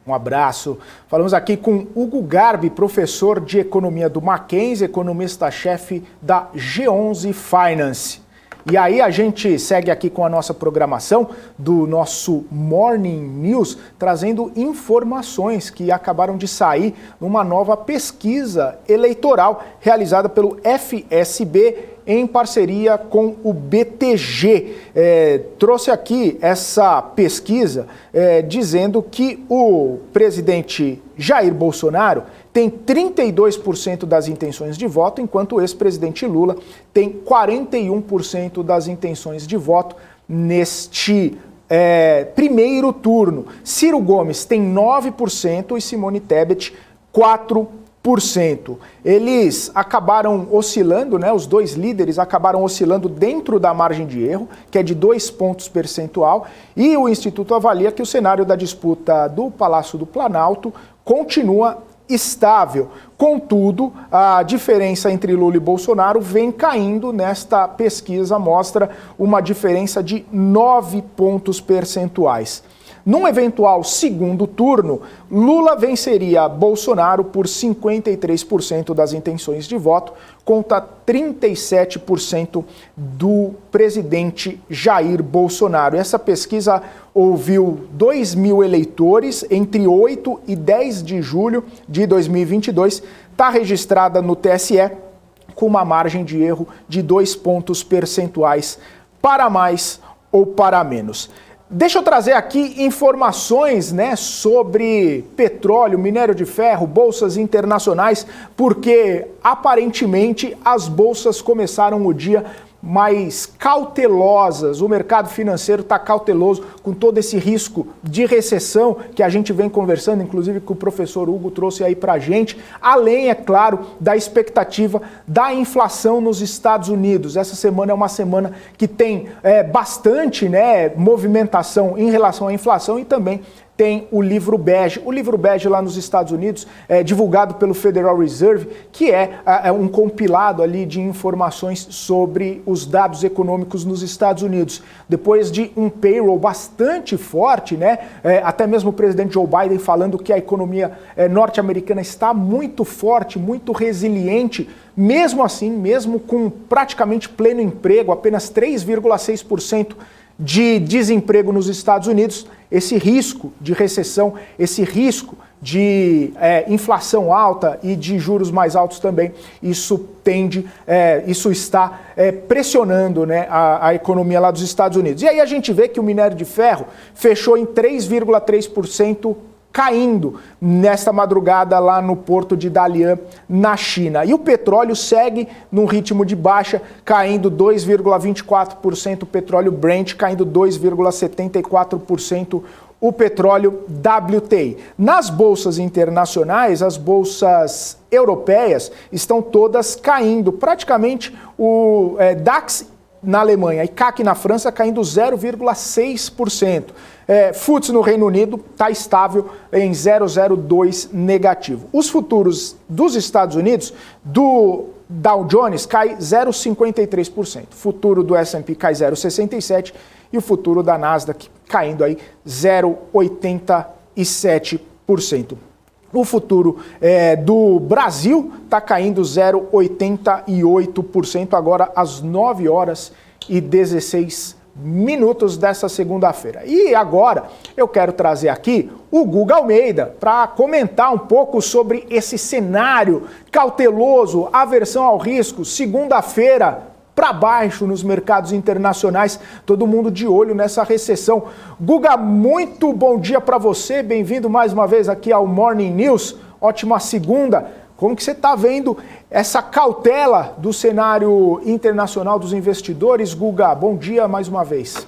Um abraço. Falamos aqui com Hugo Garbi, professor de economia do Mackenzie, economista-chefe da G11 Finance. E aí a gente segue aqui com a nossa programação do nosso Morning News, trazendo informações que acabaram de sair numa nova pesquisa eleitoral realizada pelo FSB em parceria com o BTG. Trouxe aqui essa pesquisa dizendo que o presidente Jair Bolsonaro tem 32% das intenções de voto, enquanto o ex-presidente Lula tem 41% das intenções de voto neste primeiro turno. Ciro Gomes tem 9% e Simone Tebet 4%. Eles acabaram oscilando, né? Os dois líderes acabaram oscilando dentro da margem de erro, que é de 2 pontos percentual, e o Instituto avalia que o cenário da disputa do Palácio do Planalto continua estável. Contudo, a diferença entre Lula e Bolsonaro vem caindo. Nesta pesquisa mostra uma diferença de 9 pontos percentuais. Num eventual segundo turno, Lula venceria Bolsonaro por 53% das intenções de voto, contra 37% do presidente Jair Bolsonaro. Essa pesquisa ouviu 2.000 eleitores entre 8 e 10 de julho de 2022, está registrada no TSE com uma margem de erro de 2 pontos percentuais para mais ou para menos. Deixa eu trazer aqui informações, né, sobre petróleo, minério de ferro, bolsas internacionais, porque aparentemente as bolsas começaram o dia mais cautelosas. O mercado financeiro está cauteloso com todo esse risco de recessão que a gente vem conversando, inclusive que o professor Hugo trouxe aí para a gente, além, é claro, da expectativa da inflação nos Estados Unidos. Essa semana é uma semana que tem bastante, né, movimentação em relação à inflação e também tem o livro bege. O livro bege lá nos Estados Unidos é divulgado pelo Federal Reserve, que é um compilado ali de informações sobre os dados econômicos nos Estados Unidos. Depois de um payroll bastante forte, né? Até mesmo o presidente Joe Biden falando que a economia norte-americana está muito forte, muito resiliente. Mesmo assim, mesmo com praticamente pleno emprego, apenas 3,6% de desemprego nos Estados Unidos, esse risco de recessão, esse risco de inflação alta e de juros mais altos também, isso está pressionando, né, a economia lá dos Estados Unidos. E aí a gente vê que o minério de ferro fechou em 3,3% caindo nesta madrugada lá no porto de Dalian, na China. E o petróleo segue num ritmo de baixa, caindo 2,24%, o petróleo Brent caindo 2,74%, o petróleo WTI. Nas bolsas internacionais, as bolsas europeias estão todas caindo. Praticamente o DAX na Alemanha e CAC na França caindo 0,6%. FTSE no Reino Unido está estável em 0,02 negativo. Os futuros dos Estados Unidos, do Dow Jones, cai 0,53%. O futuro do S&P cai 0,67% e o futuro da Nasdaq caindo aí 0,87%. O futuro do Brasil está caindo 0,88% agora às 9 horas e 16 minutos dessa segunda-feira. E agora eu quero trazer aqui o Guga Almeida para comentar um pouco sobre esse cenário cauteloso, aversão ao risco, segunda-feira para baixo nos mercados internacionais, todo mundo de olho nessa recessão. Guga, muito bom dia para você, bem-vindo mais uma vez aqui ao Morning News, ótima segunda. Como que você está vendo essa cautela do cenário internacional dos investidores? Guga, bom dia mais uma vez.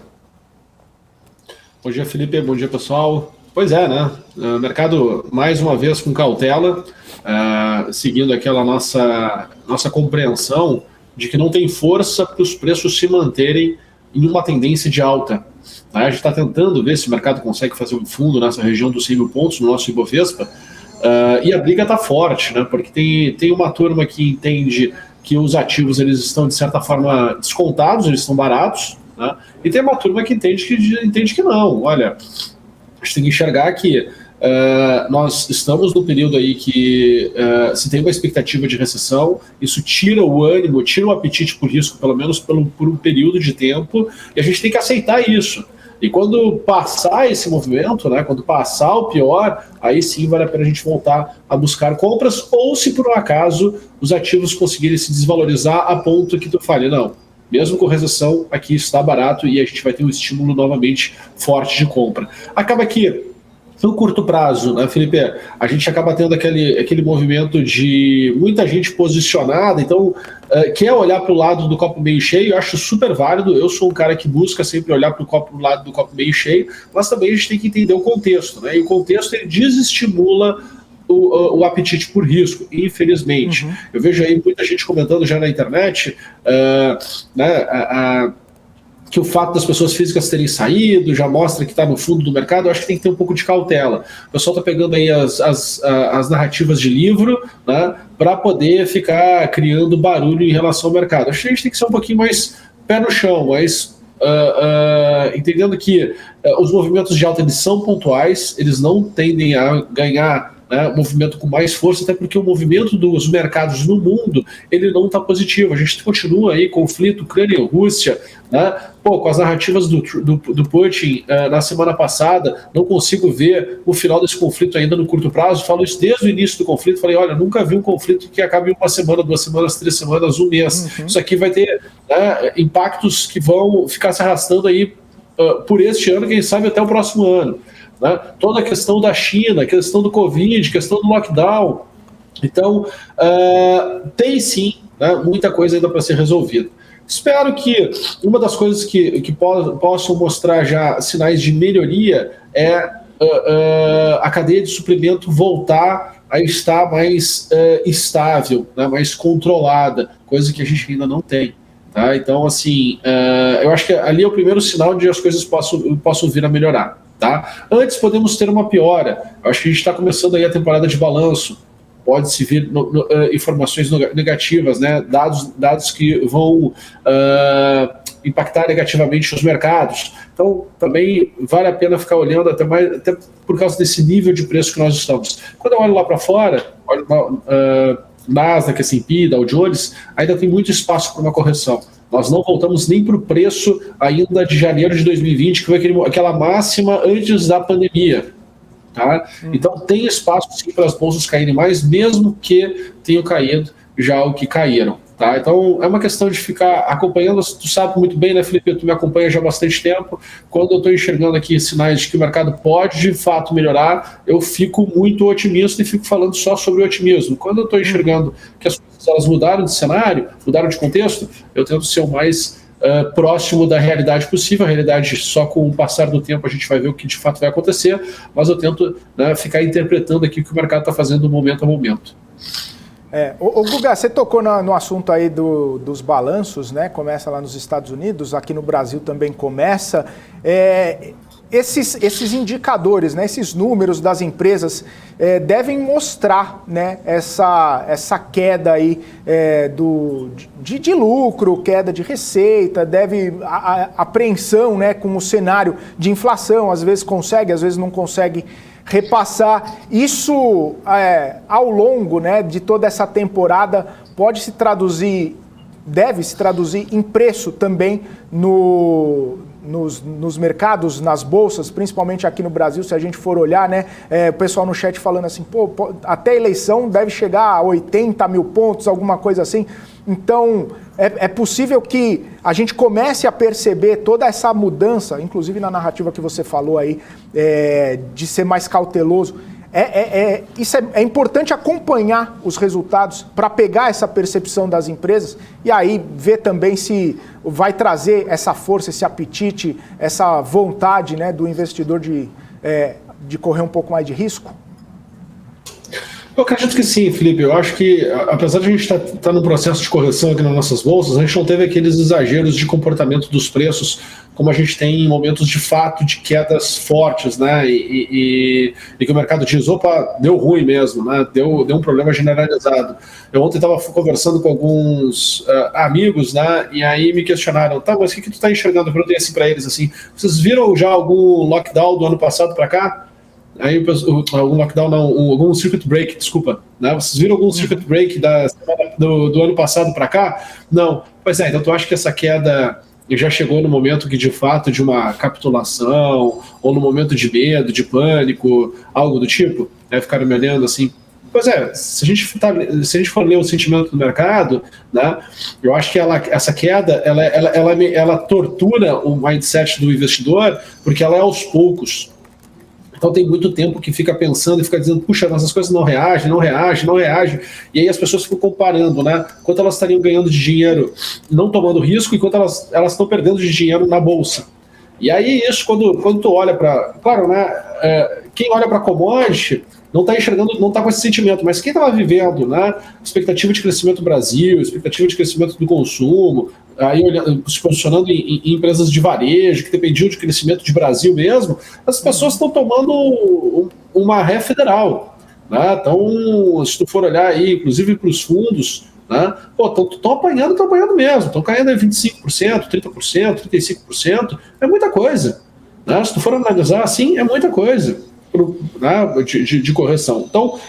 Bom dia, Felipe, bom dia, pessoal. Pois é, né? O mercado, mais uma vez, com cautela, seguindo aquela nossa compreensão de que não tem força para os preços se manterem em uma tendência de alta. A gente está tentando ver se o mercado consegue fazer um fundo nessa região dos 100 mil pontos no nosso Ibovespa, e a briga está forte, né? Porque tem uma turma que entende que os ativos eles estão, de certa forma, descontados, eles estão baratos, né? E tem uma turma que entende que não. Olha, a gente tem que enxergar que nós estamos no período aí que se tem uma expectativa de recessão, isso tira o ânimo, tira o apetite por risco, pelo menos por um período de tempo, e a gente tem que aceitar isso. E quando passar esse movimento, né, quando passar o pior, aí sim vale a pena a gente voltar a buscar compras, ou se por um acaso os ativos conseguirem se desvalorizar a ponto que tu fale, não, mesmo com recessão, aqui está barato e a gente vai ter um estímulo novamente forte de compra. Acaba que, no curto prazo, né, Felipe, a gente acaba tendo aquele movimento de muita gente posicionada, então quer olhar para o lado do copo meio cheio, eu acho super válido, eu sou um cara que busca sempre olhar para o lado do copo meio cheio, mas também a gente tem que entender o contexto, né, e o contexto ele desestimula o apetite por risco, infelizmente. Uhum. Eu vejo aí muita gente comentando já na internet, que o fato das pessoas físicas terem saído já mostra que está no fundo do mercado. Eu acho que tem que ter um pouco de cautela. O pessoal está pegando aí as narrativas de livro, né, para poder ficar criando barulho em relação ao mercado. Acho que a gente tem que ser um pouquinho mais pé no chão, mas entendendo que os movimentos de alta eles são pontuais, eles não tendem a ganhar movimento com mais força, até porque o movimento dos mercados no mundo ele não está positivo. A gente continua aí conflito Ucrânia e Rússia, né? Com as narrativas do Putin na semana passada, não consigo ver o final desse conflito ainda no curto prazo. Falo isso desde o início do conflito, falei, olha, nunca vi um conflito que acabe em uma semana, 2 semanas, 3 semanas, um mês. Uhum. Isso aqui vai ter impactos que vão ficar se arrastando aí por este ano, quem sabe até o próximo ano. Né? Toda a questão da China, a questão do Covid, a questão do lockdown. Então, tem sim, né, muita coisa ainda para ser resolvida. Espero que uma das coisas que possam mostrar já sinais de melhoria é a cadeia de suprimento voltar a estar mais estável, né, mais controlada, coisa que a gente ainda não tem. Tá? Então, assim, eu acho que ali é o primeiro sinal de as coisas possam vir a melhorar. Tá? Antes podemos ter uma piora. Eu acho que a gente está começando aí a temporada de balanço. Pode-se vir informações negativas, né? Dados que vão impactar negativamente os mercados. Então, também vale a pena ficar olhando até por causa desse nível de preço que nós estamos. Quando eu olho lá para fora, olho Nasdaq, S&P, Dow Jones, ainda tem muito espaço para uma correção. Nós não voltamos nem para o preço ainda de janeiro de 2020, que foi aquela máxima antes da pandemia. Tá? Então tem espaço sim para as bolsas caírem mais, mesmo que tenham caído já o que caíram. Tá? Então é uma questão de ficar acompanhando. Tu sabe muito bem, né, Felipe? Tu me acompanha já há bastante tempo. Quando eu estou enxergando aqui sinais de que o mercado pode de fato melhorar, eu fico muito otimista e fico falando só sobre o otimismo. Quando eu estou enxergando que as coisas elas mudaram de cenário, mudaram de contexto, eu tento ser o mais próximo da realidade possível. A realidade, só com o passar do tempo a gente vai ver o que de fato vai acontecer, mas eu tento, né, ficar interpretando aqui o que o mercado está fazendo momento a momento. O Guga, você tocou no assunto aí dos balanços, né? Começa lá nos Estados Unidos, aqui no Brasil também começa. Esses indicadores, né, esses números das empresas devem mostrar, né, essa queda aí de lucro, queda de receita, apreensão, né, com o cenário de inflação, às vezes consegue, às vezes não consegue repassar. Isso, ao longo, né, de toda essa temporada, deve se traduzir em preço também nos mercados, nas bolsas, principalmente aqui no Brasil, se a gente for olhar, né, o pessoal no chat falando assim, até a eleição deve chegar a 80 mil pontos, alguma coisa assim. Então, é possível que a gente comece a perceber toda essa mudança, inclusive na narrativa que você falou aí, de ser mais cauteloso. Isso é importante acompanhar os resultados para pegar essa percepção das empresas e aí ver também se vai trazer essa força, esse apetite, essa vontade, né, do investidor de de correr um pouco mais de risco? Eu acredito que sim, Felipe. Eu acho que, apesar de a gente estar no processo de correção aqui nas nossas bolsas, a gente não teve aqueles exageros de comportamento dos preços como a gente tem em momentos de fato de quedas fortes, né? E que o mercado diz, opa, deu ruim mesmo, né? Deu um problema generalizado. Eu ontem estava conversando com alguns amigos, né? E aí me questionaram, tá, mas o que tu está enxergando? Eu perguntei assim para eles, assim, vocês viram já algum lockdown do ano passado para cá? Aí algum lockdown, não, algum circuit break, desculpa, né? Vocês viram algum circuit break do ano passado para cá? Não. Pois é, então tu acha que essa queda já chegou no momento que de fato de uma capitulação, ou no momento de medo, de pânico, algo do tipo? Aí ficaram me olhando assim. Pois é, se a gente for ler o sentimento do mercado, né, eu acho que essa queda ela tortura o mindset do investidor, porque ela é aos poucos. Então tem muito tempo que fica pensando e fica dizendo, puxa, mas as coisas não reagem, e aí as pessoas ficam comparando, né, quanto elas estariam ganhando de dinheiro não tomando risco e quanto elas estão perdendo de dinheiro na bolsa. E aí isso, quando tu olha para, claro, né, quem olha para commodity não está enxergando, não está com esse sentimento, mas quem estava vivendo, né, expectativa de crescimento do Brasil, expectativa de crescimento do consumo, aí se posicionando em empresas de varejo, que dependiam de crescimento de Brasil mesmo, as pessoas estão tomando uma ré federal, né? Então, se tu for olhar aí, inclusive para os fundos, né, estão apanhando mesmo, estão caindo em 25%, 30%, 35%, é muita coisa, né? Se tu for analisar assim, é muita coisa, né, de correção. Então,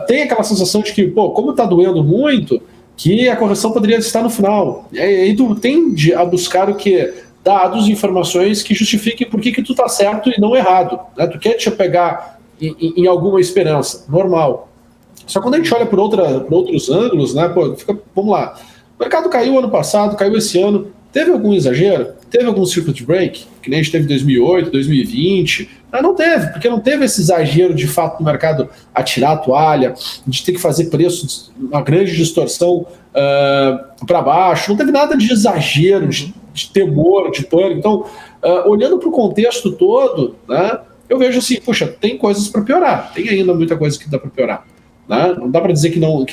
tem aquela sensação de que, como está doendo muito, que a correção poderia estar no final. E aí tu tende a buscar o quê? Dados, informações que justifiquem por que tu está certo e não errado, né? Tu quer te apegar em alguma esperança, normal. Só quando a gente olha por outros ângulos, né? Vamos lá. O mercado caiu ano passado, caiu esse ano. Teve algum exagero? Teve algum circuit break? Que nem a gente teve em 2008, 2020. Não teve, porque não teve esse exagero de fato no mercado a tirar a toalha, de ter que fazer preço, uma grande distorção para baixo. Não teve nada de exagero, de temor, de pânico. Então, olhando para o contexto todo, né, eu vejo assim, puxa, tem coisas para piorar. Tem ainda muita coisa que dá para piorar. Né? Não dá para dizer que não.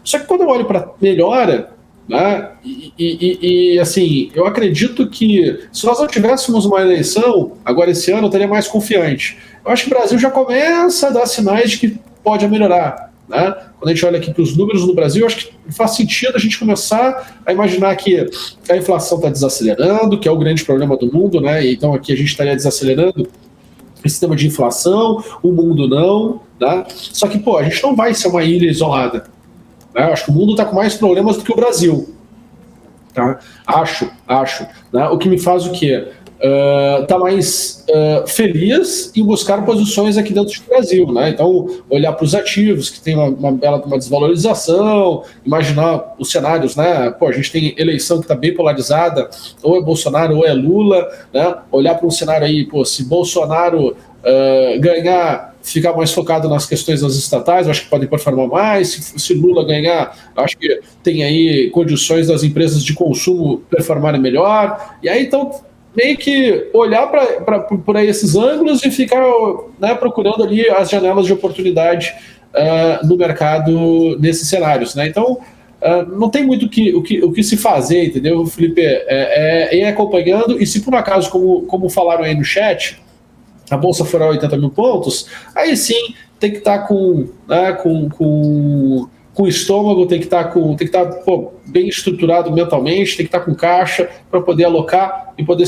Só que quando eu olho para melhora, né? E assim, eu acredito que se nós não tivéssemos uma eleição agora esse ano, eu estaria mais confiante. Eu acho que o Brasil já começa a dar sinais de que pode melhorar, né? Quando a gente olha aqui para os números no Brasil, eu acho que faz sentido a gente começar a imaginar que a inflação está desacelerando, que é o grande problema do mundo, né? Então aqui a gente estaria desacelerando esse sistema de inflação, o mundo não, né? Só que, a gente não vai ser uma ilha isolada. Eu acho que o mundo está com mais problemas do que o Brasil. Tá? Acho. Né? O que me faz o quê? Tá mais feliz em buscar posições aqui dentro do Brasil. Né? Então, olhar para os ativos, que tem uma bela desvalorização, imaginar os cenários. Né? A gente tem eleição que está bem polarizada, ou é Bolsonaro ou é Lula. Né? Olhar para um cenário aí, se Bolsonaro ganhar, ficar mais focado nas questões das estatais, eu acho que podem performar mais. Se Lula ganhar, eu acho que tem aí condições das empresas de consumo performarem melhor. E aí, então, meio que olhar por aí esses ângulos e ficar, né, procurando ali as janelas de oportunidade no mercado nesses cenários. Né? Então, não tem muito o que se fazer, entendeu, Felipe? Ir acompanhando, e se por acaso, como falaram aí no chat, a bolsa for a 80 mil pontos, aí sim tem que estar com estômago, tem que estar bem estruturado mentalmente, tem que estar com caixa para poder alocar e poder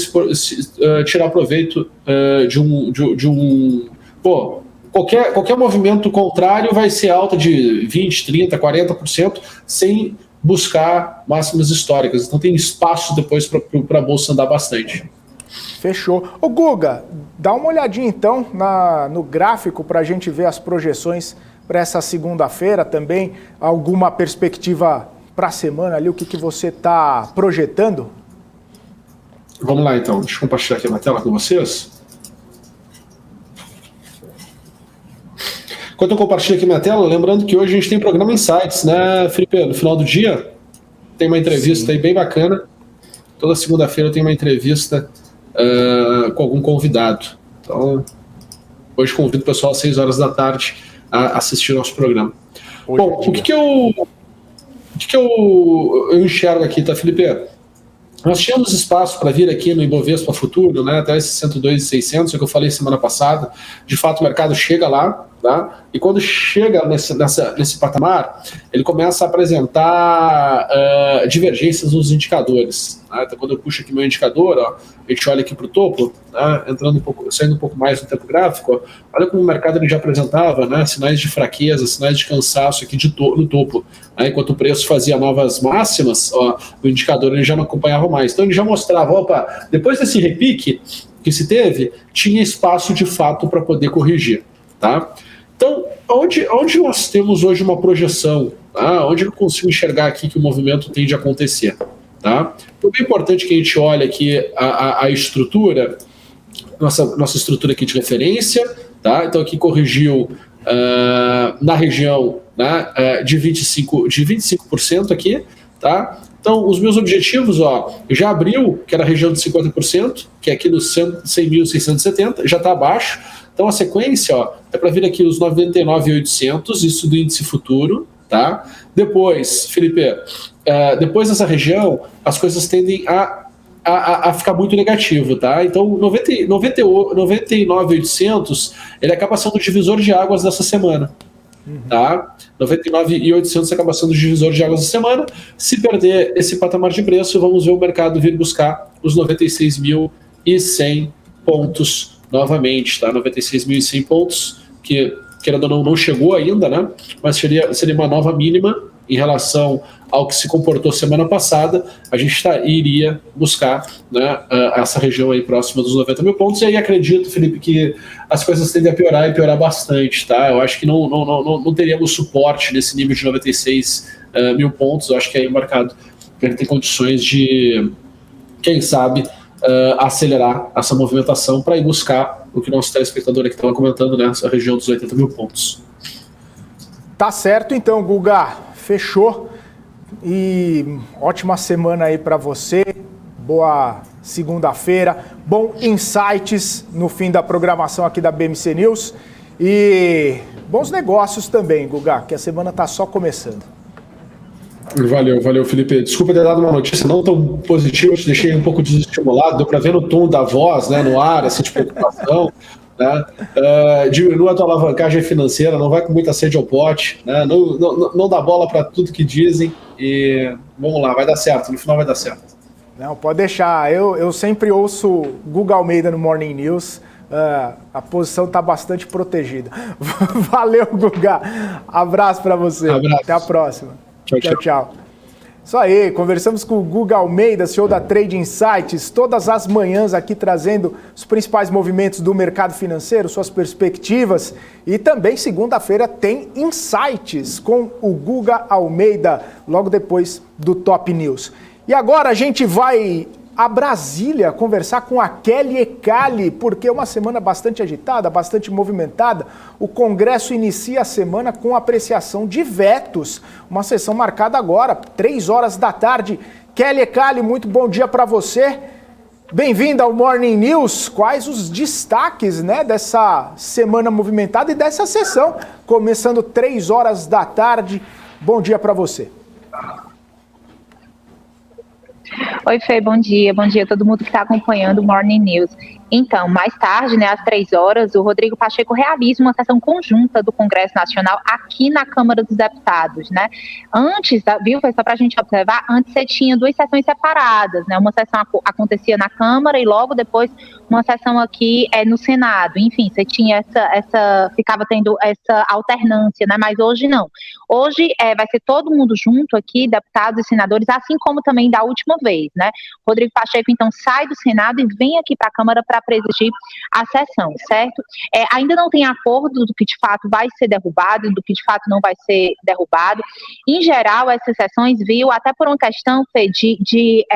tirar proveito qualquer movimento contrário vai ser alta de 20, 30, 40% sem buscar máximas históricas. Então tem espaço depois para a bolsa andar bastante. Fechou. Ô Guga, dá uma olhadinha então no gráfico para a gente ver as projeções para essa segunda-feira também. Alguma perspectiva para a semana ali, o que você está projetando? Vamos lá então, deixa eu compartilhar aqui na tela com vocês. Enquanto eu compartilho aqui minha tela, lembrando que hoje a gente tem programa Insights, né, Felipe? No final do dia tem uma entrevista aí bem bacana. Toda segunda-feira tem uma entrevista com algum convidado. Então, Hoje convido o pessoal às 6 horas da tarde a assistir ao nosso programa. Bom, o que eu enxergo aqui, tá, Felipe? Nós tínhamos espaço para vir aqui no Ibovespa Futuro, né, até esse 102.600, que eu falei semana passada. De fato, o mercado chega lá, tá? E quando chega nesse patamar, ele começa a apresentar divergências nos indicadores. Tá? Então, quando eu puxo aqui meu indicador, ó, a gente olha aqui para o topo, tá? Saindo um pouco mais no tempo gráfico, ó, olha como o mercado ele já apresentava, né, sinais de fraqueza, sinais de cansaço aqui no topo. Né? Enquanto o preço fazia novas máximas, ó, o indicador ele já não acompanhava mais. Então ele já mostrava, opa, depois desse repique que se teve, tinha espaço de fato para poder corrigir. Tá? Então, onde nós temos hoje uma projeção, tá? Onde eu consigo enxergar aqui que o movimento tende a acontecer? Tá? Então, é importante que a gente olhe aqui a estrutura, nossa estrutura aqui de referência, tá? Então aqui corrigiu na região, né, de 25% aqui, tá? Então, os meus objetivos, ó, já abriu, que era a região de 50%, que é aqui nos 100.670, já está abaixo. Então, a sequência, ó, é para vir aqui os 99.800, isso do índice futuro, tá? Depois, Felipe, depois dessa região, as coisas tendem a ficar muito negativo, tá? Então, 99.800, ele acaba sendo o divisor de águas dessa semana. Tá? 99.800 acaba sendo o divisor de águas da semana. Se perder esse patamar de preço, vamos ver o mercado vir buscar os 96.100 pontos novamente, tá? 96.100 pontos, que, querendo ou não chegou ainda, né? Mas seria uma nova mínima em relação ao que se comportou semana passada. A gente iria buscar, né, essa região aí próxima dos 90 mil pontos, e aí acredito, Felipe, que as coisas tendem a piorar e piorar bastante, tá? Eu acho que não teríamos suporte nesse nível de 96 mil pontos. Eu acho que aí o mercado tem condições de, quem sabe, acelerar essa movimentação para ir buscar o que nosso telespectador aqui estava comentando, né, essa região dos 80 mil pontos. Tá certo então, Guga, fechou. E ótima semana aí para você, boa segunda-feira, bom insights no fim da programação aqui da BMC News e bons negócios também, Guga, que a semana tá só começando. Valeu, Felipe. Desculpa ter dado uma notícia não tão positiva, te deixei um pouco desestimulado, deu para ver no tom da voz, né, no ar, assim, de preocupação. Né? Diminua a tua alavancagem financeira, não vai com muita sede ao pote, né? Não dá bola para tudo que dizem e vamos lá, vai dar certo, no final vai dar certo. Não, pode deixar, eu sempre ouço Guga Almeida no Morning News, a posição está bastante protegida. Valeu, Guga, abraço para você, abraço. Até a próxima. Tchau. Isso aí, conversamos com o Guga Almeida, CEO da Trade Insights, todas as manhãs aqui trazendo os principais movimentos do mercado financeiro, suas perspectivas. E também segunda-feira tem Insights com o Guga Almeida, logo depois do Top News. E agora a gente vai a Brasília conversar com a Kelly Ecali, porque é uma semana bastante agitada, bastante movimentada. O Congresso inicia a semana com apreciação de vetos, uma sessão marcada agora, 3 horas da tarde. Kelly Ecali, muito bom dia para você. Bem-vinda ao Morning News. Quais os destaques, né, dessa semana movimentada e dessa sessão, começando 3 horas da tarde. Bom dia para você. Oi, Fê, bom dia a todo mundo que está acompanhando o Morning News. Então, mais tarde, né, às 3 horas, o Rodrigo Pacheco realiza uma sessão conjunta do Congresso Nacional aqui na Câmara dos Deputados, né? Antes, viu, foi só para a gente observar, antes você tinha 2 sessões separadas, né? Uma sessão acontecia na Câmara e logo depois uma sessão aqui no Senado. Enfim, você tinha ficava tendo essa alternância, né? Mas hoje não. Hoje vai ser todo mundo junto aqui, deputados e senadores, assim como também da última vez, né? Rodrigo Pacheco, então, sai do Senado e vem aqui para a Câmara para presidir a sessão, certo? Ainda não tem acordo do que de fato vai ser derrubado e do que de fato não vai ser derrubado. Em geral, essas sessões, viu, até por uma questão, Fê, de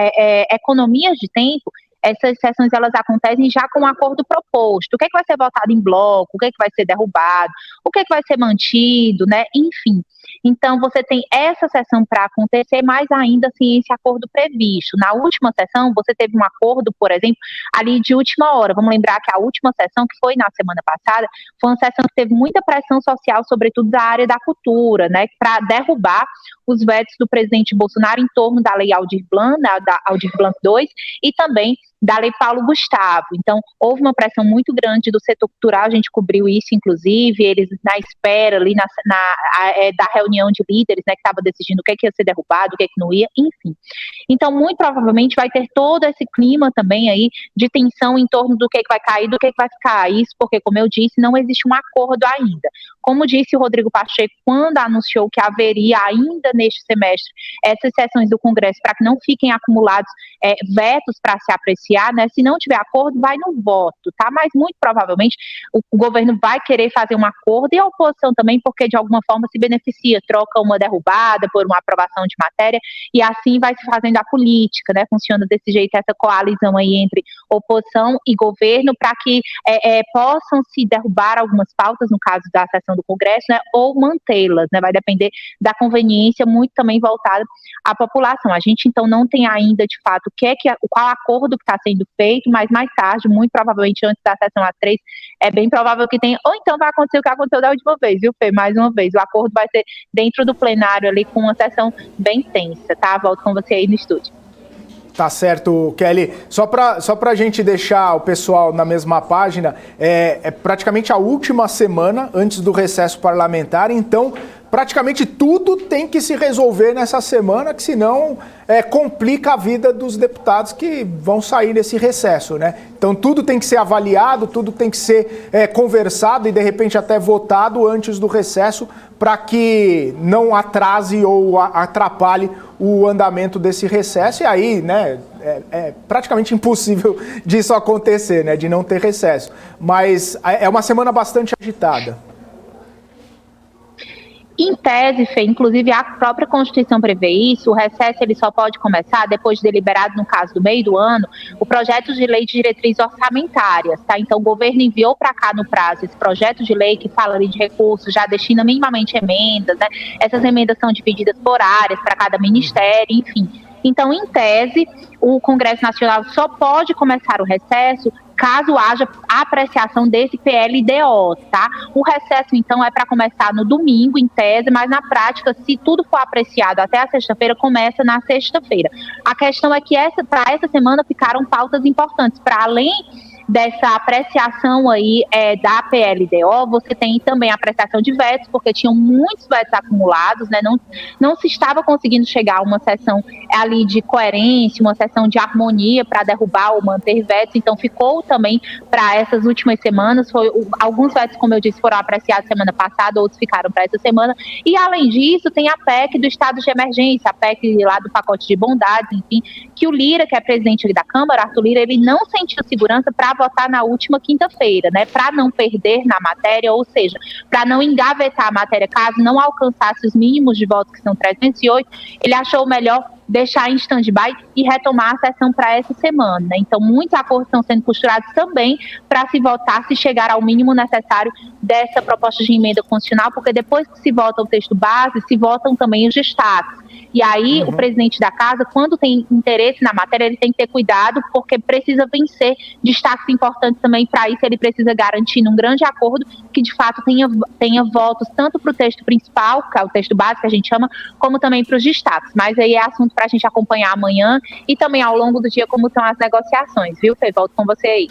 economias de tempo, essas sessões elas acontecem já com um acordo proposto. O que é que vai ser votado em bloco, o que é que vai ser derrubado, o que é que vai ser mantido, né? Enfim. Então, você tem essa sessão para acontecer, mas ainda assim esse acordo previsto. Na última sessão, você teve um acordo, por exemplo, ali de última hora. Vamos lembrar que a última sessão, que foi na semana passada, foi uma sessão que teve muita pressão social, sobretudo da área da cultura, né, para derrubar os vetos do presidente Bolsonaro em torno da Lei Aldir Blanc, da Aldir Blanc II, e também da Lei Paulo Gustavo. Então, houve uma pressão muito grande do setor cultural, a gente cobriu isso, inclusive, eles na espera ali da reunião de líderes, né, que estava decidindo o que ia ser derrubado, o que não ia, enfim. Então, muito provavelmente vai ter todo esse clima também aí de tensão em torno do que vai cair, do que vai ficar. Isso porque, como eu disse, não existe um acordo ainda. Como disse o Rodrigo Pacheco, quando anunciou que haveria ainda neste semestre essas sessões do Congresso para que não fiquem acumulados vetos para se apreciar, né? Se não tiver acordo, vai no voto, tá? Mas muito provavelmente o governo vai querer fazer um acordo e a oposição também, porque de alguma forma se beneficia, troca uma derrubada por uma aprovação de matéria e assim vai se fazendo a política, né? Funciona desse jeito essa coalizão aí entre oposição e governo para que possam se derrubar algumas pautas, no caso da sessão do Congresso, né? Ou mantê-las, né? Vai depender da conveniência, muito também voltada à população. A gente então não tem ainda de fato qual acordo que está sendo feito, mas mais tarde, muito provavelmente antes da sessão A3, é bem provável que tenha, ou então vai acontecer o que aconteceu da última vez, viu, Fê? Mais uma vez, o acordo vai ser dentro do plenário ali com uma sessão bem tensa, tá? Volto com você aí no estúdio. Tá certo, Kelly. Só pra gente deixar o pessoal na mesma página, é praticamente a última semana antes do recesso parlamentar, então praticamente tudo tem que se resolver nessa semana, que senão complica a vida dos deputados que vão sair desse recesso, né? Então tudo tem que ser avaliado, tudo tem que ser conversado e de repente até votado antes do recesso para que não atrase ou atrapalhe o andamento desse recesso. E aí, né, é praticamente impossível disso acontecer, né, de não ter recesso. Mas é uma semana bastante agitada. Em tese, Fê, inclusive a própria Constituição prevê isso, o recesso ele só pode começar depois de deliberado, no caso do meio do ano, o projeto de lei de diretrizes orçamentárias, tá? Então o governo enviou para cá no prazo esse projeto de lei que fala ali de recursos, já destina minimamente emendas, né? Essas emendas são divididas por áreas para cada ministério, enfim. Então, em tese, o Congresso Nacional só pode começar o recesso caso haja apreciação desse PLDO, tá? O recesso, então, é para começar no domingo, em tese, mas na prática, se tudo for apreciado até a sexta-feira, começa na sexta-feira. A questão é que para essa semana ficaram pautas importantes, para além dessa apreciação aí da PLDO, você tem também a apreciação de vetos, porque tinham muitos vetos acumulados, né? Não se estava conseguindo chegar a uma sessão ali de coerência, uma sessão de harmonia para derrubar ou manter vetos, então ficou também para essas últimas semanas, alguns vetos, como eu disse, foram apreciados semana passada, outros ficaram para essa semana, e além disso tem a PEC do estado de emergência, a PEC lá do pacote de bondades, enfim, que o Lira, que é presidente da Câmara, Arthur Lira, ele não sentiu segurança para votar na última quinta-feira, né, para não perder na matéria, ou seja, para não engavetar a matéria caso não alcançasse os mínimos de votos, que são 308, ele achou melhor deixar em stand-by e retomar a sessão para essa semana, né? Então, muitos acordos estão sendo costurados também para se votar, se chegar ao mínimo necessário dessa proposta de emenda constitucional, porque depois que se vota o texto base, se votam também os destaques. E aí, o presidente da casa, quando tem interesse na matéria, ele tem que ter cuidado, porque precisa vencer destaques importantes também. Para isso, ele precisa garantir num grande acordo que, de fato, tenha votos tanto para o texto principal, que é o texto básico que a gente chama, como também para os destaques. Mas aí é assunto para a gente acompanhar amanhã e também ao longo do dia como estão as negociações, viu, Fê? Volto com você aí.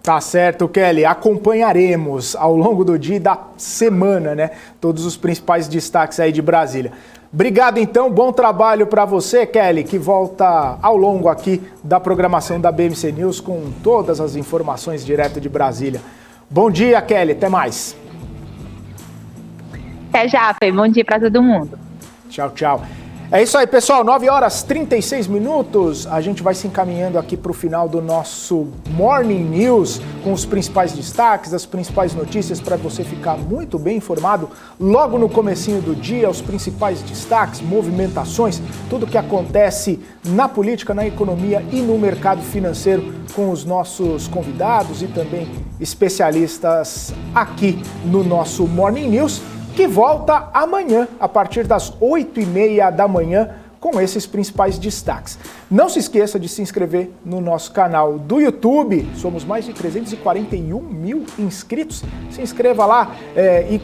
Tá certo, Kelly. Acompanharemos ao longo do dia e da semana, né? Todos os principais destaques aí de Brasília. Obrigado, então. Bom trabalho para você, Kelly, que volta ao longo aqui da programação da BMC News com todas as informações direto de Brasília. Bom dia, Kelly. Até mais. Até já, Fê. Bom dia para todo mundo. Tchau, tchau. É isso aí, pessoal. 9h36. A gente vai se encaminhando aqui para o final do nosso Morning News com os principais destaques, as principais notícias para você ficar muito bem informado logo no comecinho do dia, os principais destaques, movimentações, tudo que acontece na política, na economia e no mercado financeiro com os nossos convidados e também especialistas aqui no nosso Morning News. que volta amanhã, a partir das 8h30 da manhã, com esses principais destaques. Não se esqueça de se inscrever no nosso canal do YouTube. Somos mais de 341 mil inscritos. Se inscreva lá e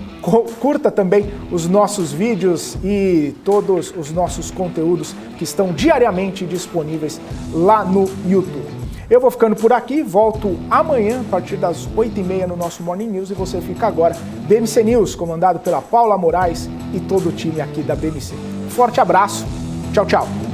curta também os nossos vídeos e todos os nossos conteúdos que estão diariamente disponíveis lá no YouTube. Eu vou ficando por aqui, volto amanhã a partir das 8h30 no nosso Morning News e você fica agora BMC News, comandado pela Paula Moraes e todo o time aqui da BMC. Forte abraço. Tchau, tchau.